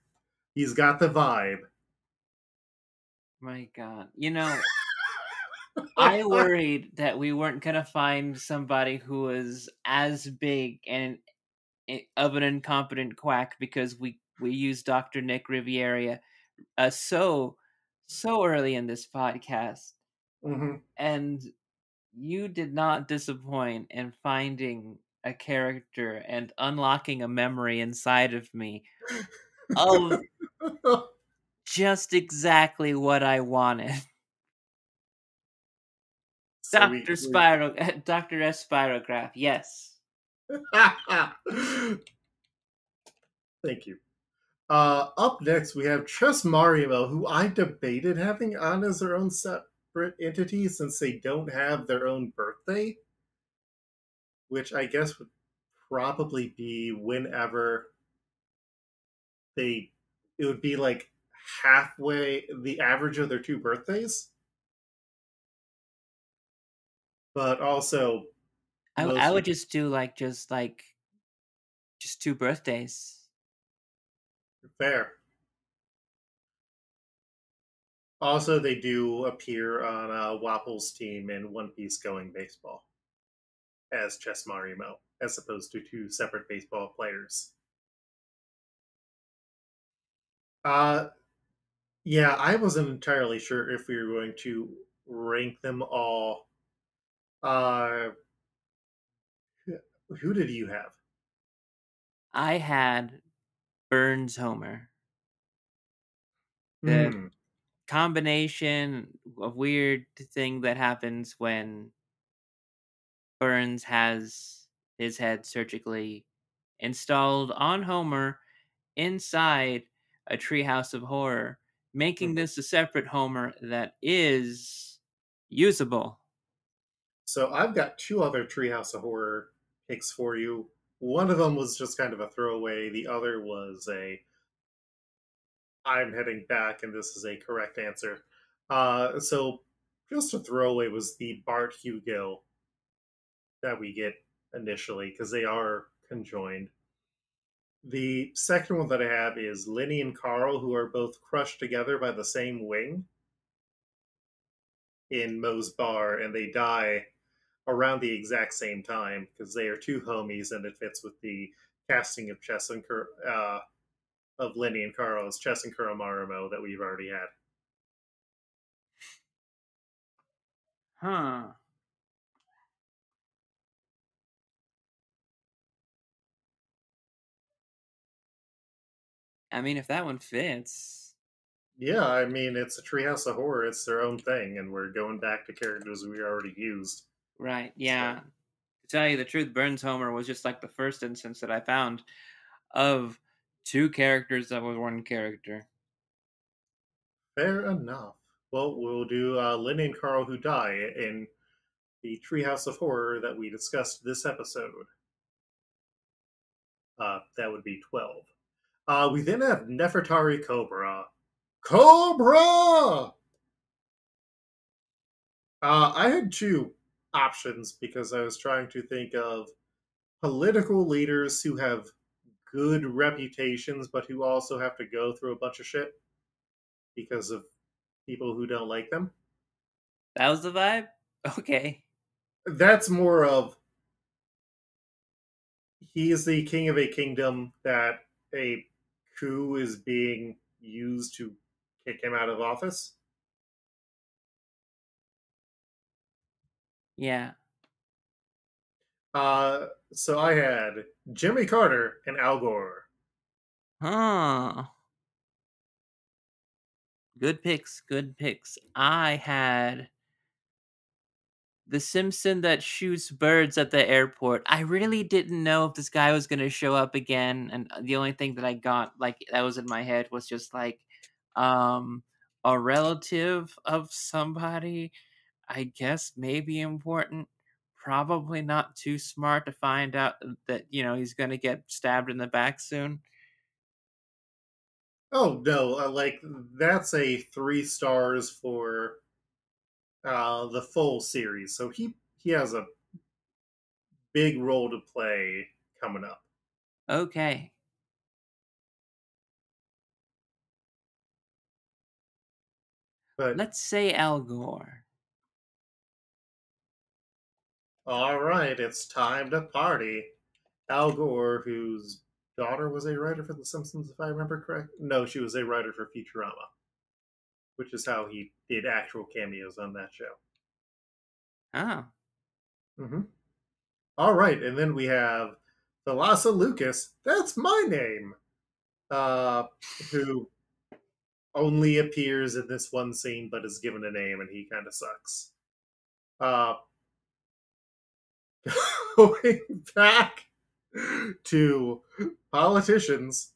He's got the vibe. My God. You know, I worried that we weren't gonna find somebody who was as big and of an incompetent quack because we used Dr. Nick Riviera so early in this podcast, hmm and you did not disappoint in finding a character and unlocking a memory inside of me of just exactly what I wanted. so we Dr. S Spirograph, yes. thank you. Up next, we have Tress Mario, who I debated having on as their own separate entity since they don't have their own birthday, which I guess would probably be whenever they. It would be like halfway the average of their two birthdays. but also I most would people just do just 2 birthdays. fair. Also, they do appear on Wapple's team in One Piece Going Baseball as Chess Marimo, as opposed to two separate baseball players. Uh, yeah, I wasn't entirely sure if we were going to rank them all. Uh, who did you have? I had Burns Homer. The Hmm. combination of weird thing that happens when Burns has his head surgically installed on Homer inside a treehouse of horror, making Mhm. this a separate Homer that is usable. So I've got two other Treehouse of Horror picks for you. One of them was just kind of a throwaway. The other was a I'm heading back, and this is a correct answer. So just a throwaway was the Bart Hugo that we get initially because they are conjoined. The second one that I have is Lenny and Carl, who are both crushed together by the same wing in Moe's bar, and they die around the exact same time because they are two homies, and it fits with the casting of of Lenny and Carl as Chess and Kuromarimo that we've already had. Huh. I mean, if that one fits. Yeah, I mean it's a Treehouse of Horror; it's their own thing, and we're going back to characters we already used. Right, So yeah. To tell you the truth, Burns Homer was just like the first instance that I found of 2 characters that was 1 character. fair enough. Well, we'll do Lenny and Carl who die in the Treehouse of Horror that we discussed this episode. That would be 12. We then have Nefertari Cobra. Cobra! I had two options because I was trying to think of political leaders who have good reputations, but who also have to go through a bunch of shit because of people who don't like them. That was the vibe? Okay. That's more of he is the king of a kingdom that a coup is being used to kick him out of office. Yeah. So I had Jimmy Carter and Al Gore. Huh. Good picks, good picks. I had the Simpson that shoots birds at the airport. I really didn't know if this guy was gonna show up again, and the only thing that I got, like, that was in my head was just, like, um, a relative of somebody, I guess maybe important, probably not too smart to find out that, he's gonna get stabbed in the back soon. Oh no, like that's a 3 stars for the full series. So he has a big role to play coming up. Okay, But let's say Al Gore. all right, it's time to party. Al Gore, whose daughter was a writer for The Simpsons, if I remember correct. No, she was a writer for Futurama, which is how he did actual cameos on that show. Oh, Mm-hmm. All right, and then we have Thalassa Lucas. That's my name. Uh, who only appears in this one scene, but is given a name, and he kind of sucks. Uh, going back to politicians,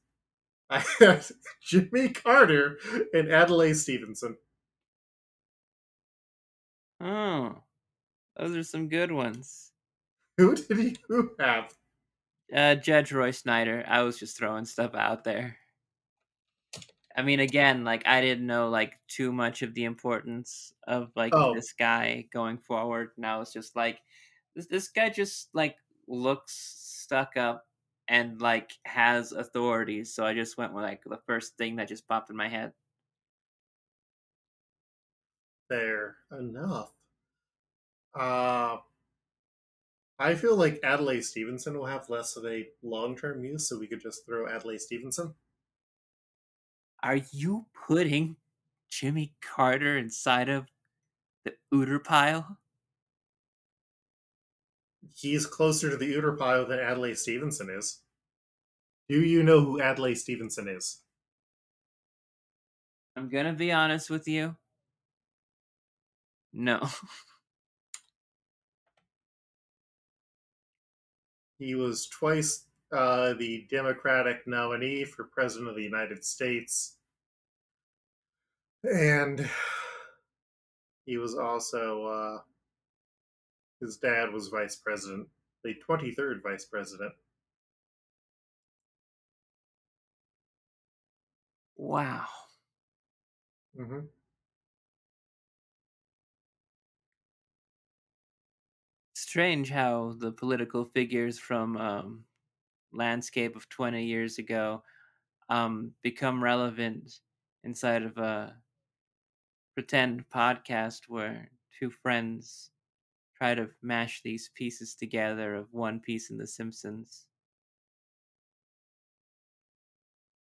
I had Jimmy Carter and Adlai Stevenson. oh, those are some good ones. Who did you have? Judge Roy Snyder. I was just throwing stuff out there. I mean, again, like I didn't know like too much of the importance of like Oh, this guy going forward. Now it's just like this guy just like looks stuck up and like has authority. So I just went with like the first thing that just popped in my head. fair enough. Uh, I feel like Adlai Stevenson will have less of a long term use, so we could just throw Adlai Stevenson. Are you putting Jimmy Carter inside of the Ooter pile? He's closer to the Uter pile than Adlai Stevenson is. Do you know who Adlai Stevenson is? I'm gonna be honest with you. No. He was twice the Democratic nominee for President of the United States, and he was also his dad was vice president, the 23rd vice president. Wow. Mm-hmm. Strange how the political figures from landscape of 20 years ago become relevant inside of a pretend podcast where two friends try to mash these pieces together of one piece in The Simpsons.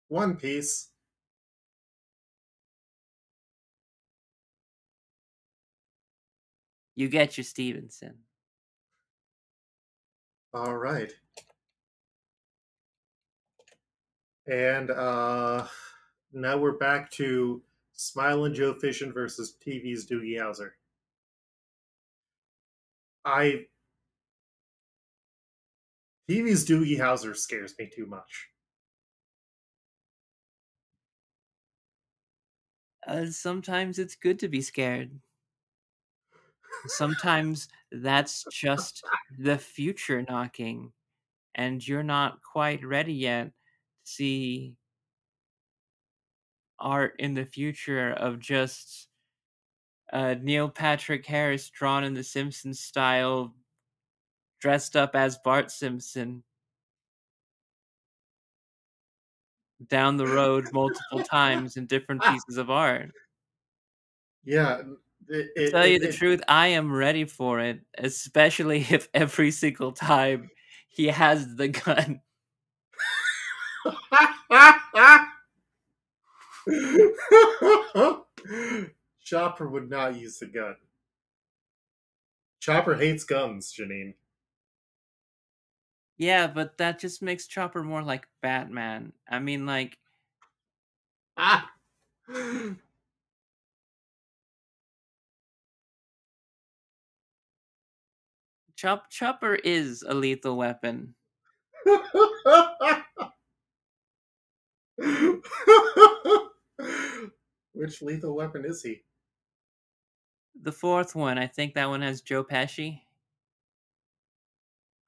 One Piece. You get your Stevenson. All right, and now we're back to Smilin' Joe Fishin versus TV's Doogie Howser. I TV's Doogie Howser scares me too much. Sometimes it's good to be scared. Sometimes that's just the future knocking, and you're not quite ready yet to see art in the future of just Neil Patrick Harris drawn in the Simpsons style, dressed up as Bart Simpson down the road multiple times in different pieces of art. Yeah, To tell you the it truth, I am ready for it, especially if every single time he has the gun. Chopper would not use the gun. Chopper hates guns, Janine. Yeah, but that just makes Chopper more like Batman. I mean, like, Ah! Chopper is a lethal weapon. Which lethal weapon is he? The fourth one, I think that one has Joe Pesci.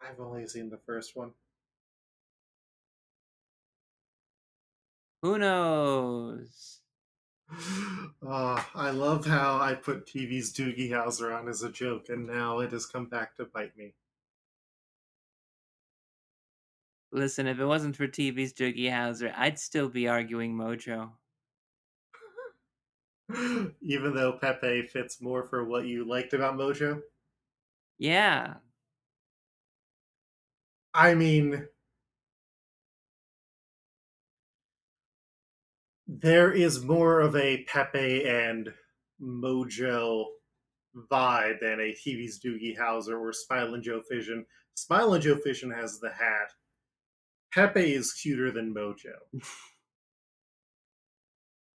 I've only seen the first one. Who knows? I love how I put TV's Doogie Howser on as a joke, and now it has come back to bite me. Listen, if it wasn't for TV's Doogie Howser, I'd still be arguing Mojo. Even though Pepe fits more for what you liked about Mojo. Yeah. I mean, there is more of a Pepe and Mojo vibe than a TV's Doogie Howser or Smilin' Joe Fission. Smilin' Joe Fission has the hat. Pepe is cuter than Mojo.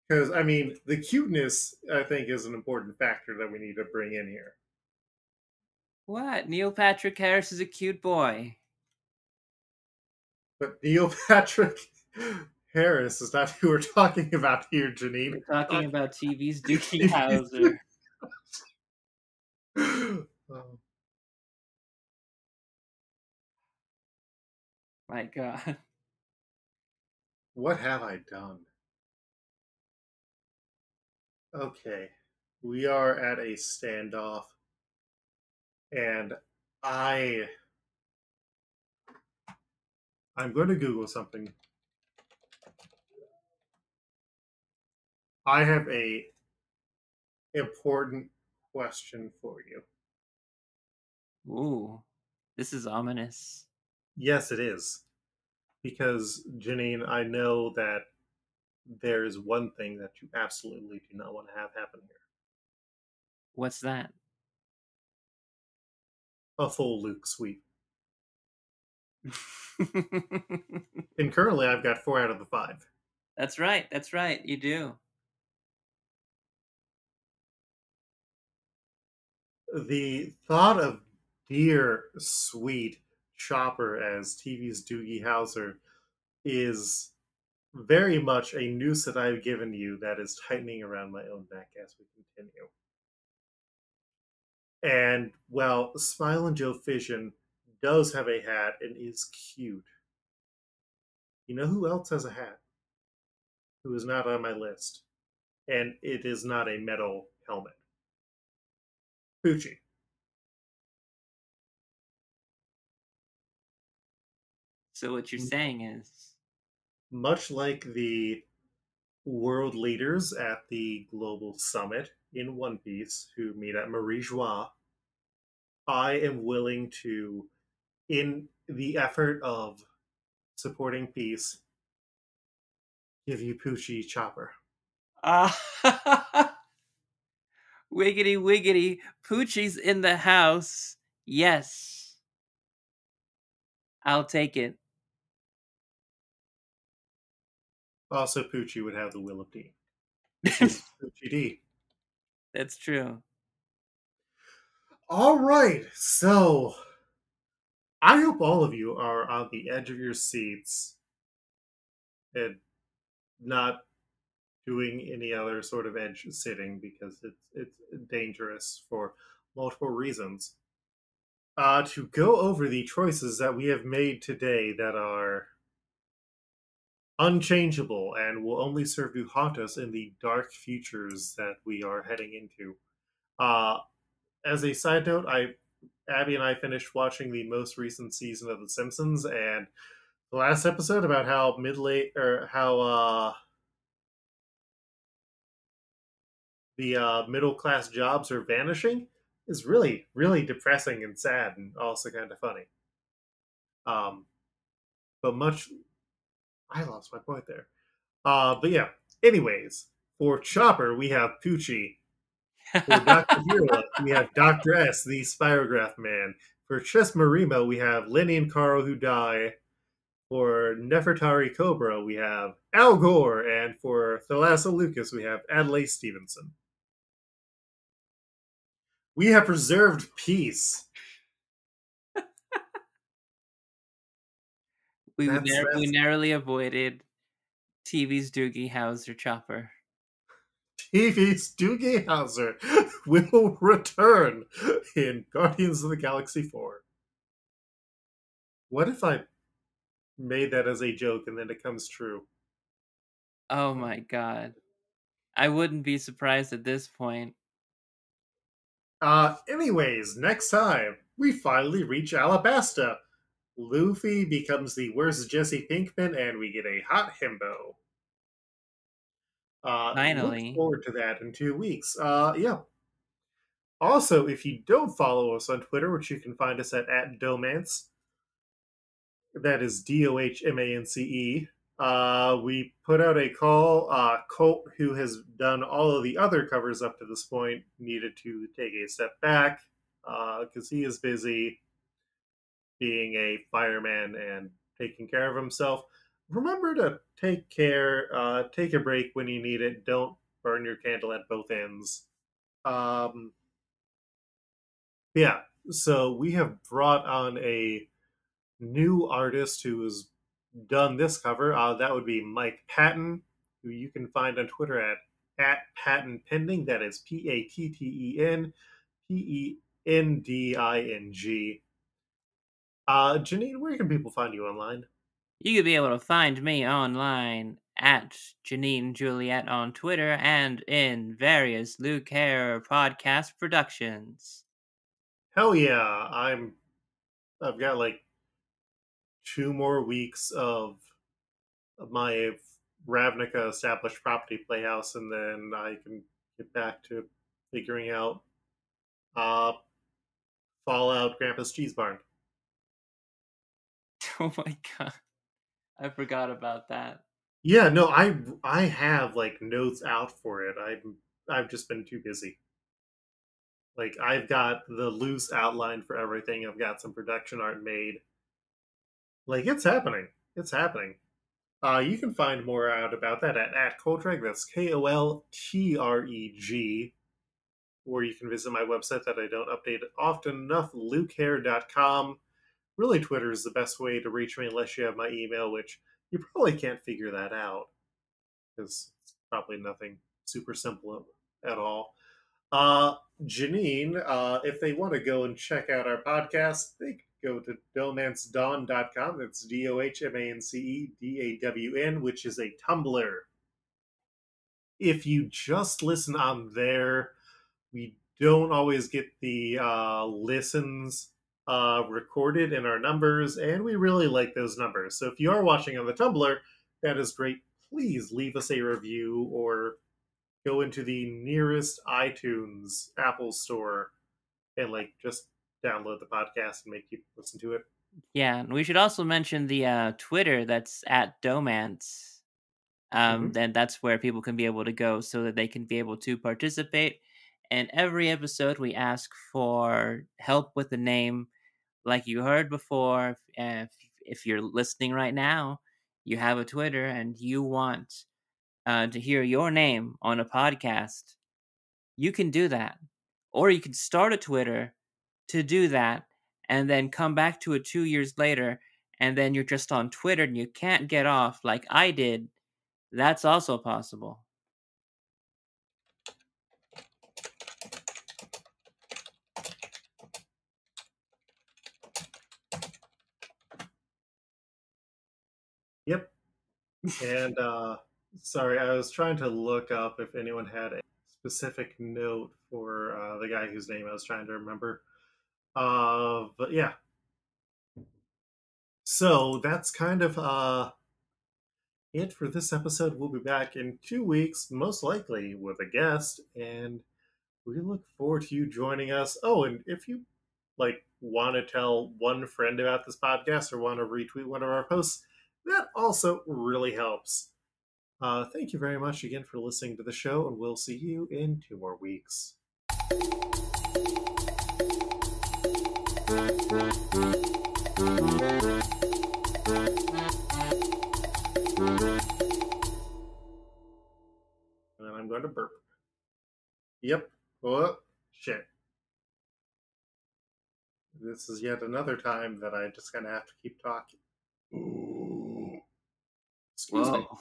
Because, I mean, the cuteness, I think, is an important factor that we need to bring in here. What? Neil Patrick Harris is a cute boy. But Neil Patrick Harris is not who we're talking about here, Janine. We're talking Talking about TV's Doogie about Howser. Oh, My God. what have I done? Okay, we are at a standoff, and I I'm going to Google something. I have a important question for you. Ooh, this is ominous. Yes, it is because Janine, I know that there is one thing that you absolutely do not want to have happen here: What's that? a full Luke sweep. And currently, I've got 4 out of the 5. That's right. That's right. You do. The thought of dear, sweet Chopper as TV's Doogie Howser is very much a noose that I've given you that is tightening around my own neck as we continue. And well, Smile and Joe Fission does have a hat and is cute. You know who else has a hat? Who is not on my list? And it is not a metal helmet. Poochie. So what you're saying is, Much like the world leaders at the global summit in One Piece who meet at Marie Joie, I am willing to, in the effort of supporting peace, give you Poochie Chopper. ah, wiggity wiggity, Poochie's in the house. Yes, I'll take it. Also, Poochie would have the will of D. He's Poochie D. That's true. All right, so I hope all of you are on the edge of your seats and not doing any other sort of edge sitting because it's dangerous for multiple reasons. To go over the choices that we have made today that are unchangeable and will only serve to haunt us in the dark futures that we are heading into. Uh, as a side note, Abby and I finished watching the most recent season of The Simpsons, and the last episode about how middle or how the middle class jobs are vanishing is really really depressing and sad, and also kind of funny. Um, but much I lost my point there. But yeah. Anyways, for Chopper we have Poochie. For Dr. Hero, we have Dr. S, the Spirograph Man. For Chess Marima, we have Lenny and Carl who die. For Nefertari Cobra, we have Al Gore. And for Thalassa Lucas, we have Adlai Stevenson. We have preserved peace. We That's narrowly avoided TV's Doogie Howser Chopper. TV's Doogie Howser will return in Guardians of the Galaxy 4. What if I made that as a joke and then it comes true? Oh my god. I wouldn't be surprised at this point. Anyways, next time we finally reach Alabasta. Luffy becomes the worst Jesse Pinkman, and we get a hot himbo. Look Finally. forward to that in 2 weeks. Yeah. Also, if you don't follow us on Twitter, which you can find us at DohMance, that is DohMance. We put out a call. Colt, who has done all of the other covers up to this point, needed to take a step back because he is busy being a fireman and taking care of himself. Remember to take care, take a break when you need it. Don't burn your candle at both ends. Um, yeah, so we have brought on a new artist who has done this cover. That would be Mike Patton, who you can find on Twitter at Patton Pending. That is PATTENPENDING. Janine, where can people find you online? You could be able to find me online at Janine Juliet on Twitter and in various Luke Hair podcast productions. Hell yeah! I've got like 2 more weeks of my Ravnica established property playhouse, and then I can get back to figuring out uh, Fallout Grandpa's Cheese Barn. Oh my god, I forgot about that. Yeah, no, I have like notes out for it. I've just been too busy. Like I've got the loose outline for everything. I've got some production art made. Like it's happening. It's happening. You can find more out about that at Koltreg. That's KOLTREG. Or you can visit my website that I don't update often enough, lukehair.com. Really, Twitter is the best way to reach me unless you have my email, which you probably can't figure that out because it's probably nothing super simple at all. Uh, Janine, if they want to go and check out our podcast, they can go to DohManceDawn.com. That's DohManceDawn, which is a Tumblr. If you just listen on there, we don't always get the listens recorded in our numbers, and we really like those numbers. So if you are watching on the Tumblr, that is great. Please leave us a review or go into the nearest iTunes Apple store and like just download the podcast and make people listen to it. Yeah, and we should also mention the Twitter that's at DohMance. Mm-hmm. Then that's where people can be able to go so that they can be able to participate. And every episode, we ask for help with the name. Like you heard before, if you're listening right now, you have a Twitter and you want to hear your name on a podcast, you can do that. Or you can start a Twitter to do that and then come back to it 2 years later and then you're just on Twitter and you can't get off like I did. That's also possible. Yep. And sorry, I was trying to look up if anyone had a specific note for the guy whose name I was trying to remember. But yeah, so that's kind of it for this episode. We'll be back in 2 weeks, most likely with a guest, and we look forward to you joining us. Oh, and if you like want to tell one friend about this podcast or want to retweet one of our posts, that also really helps. Thank you very much again for listening to the show, and we'll see you in 2 more weeks. And then I'm going to burp. Yep. Oh, shit. This is yet another time that I just gonna have to keep talking. Excuse me. Whoa.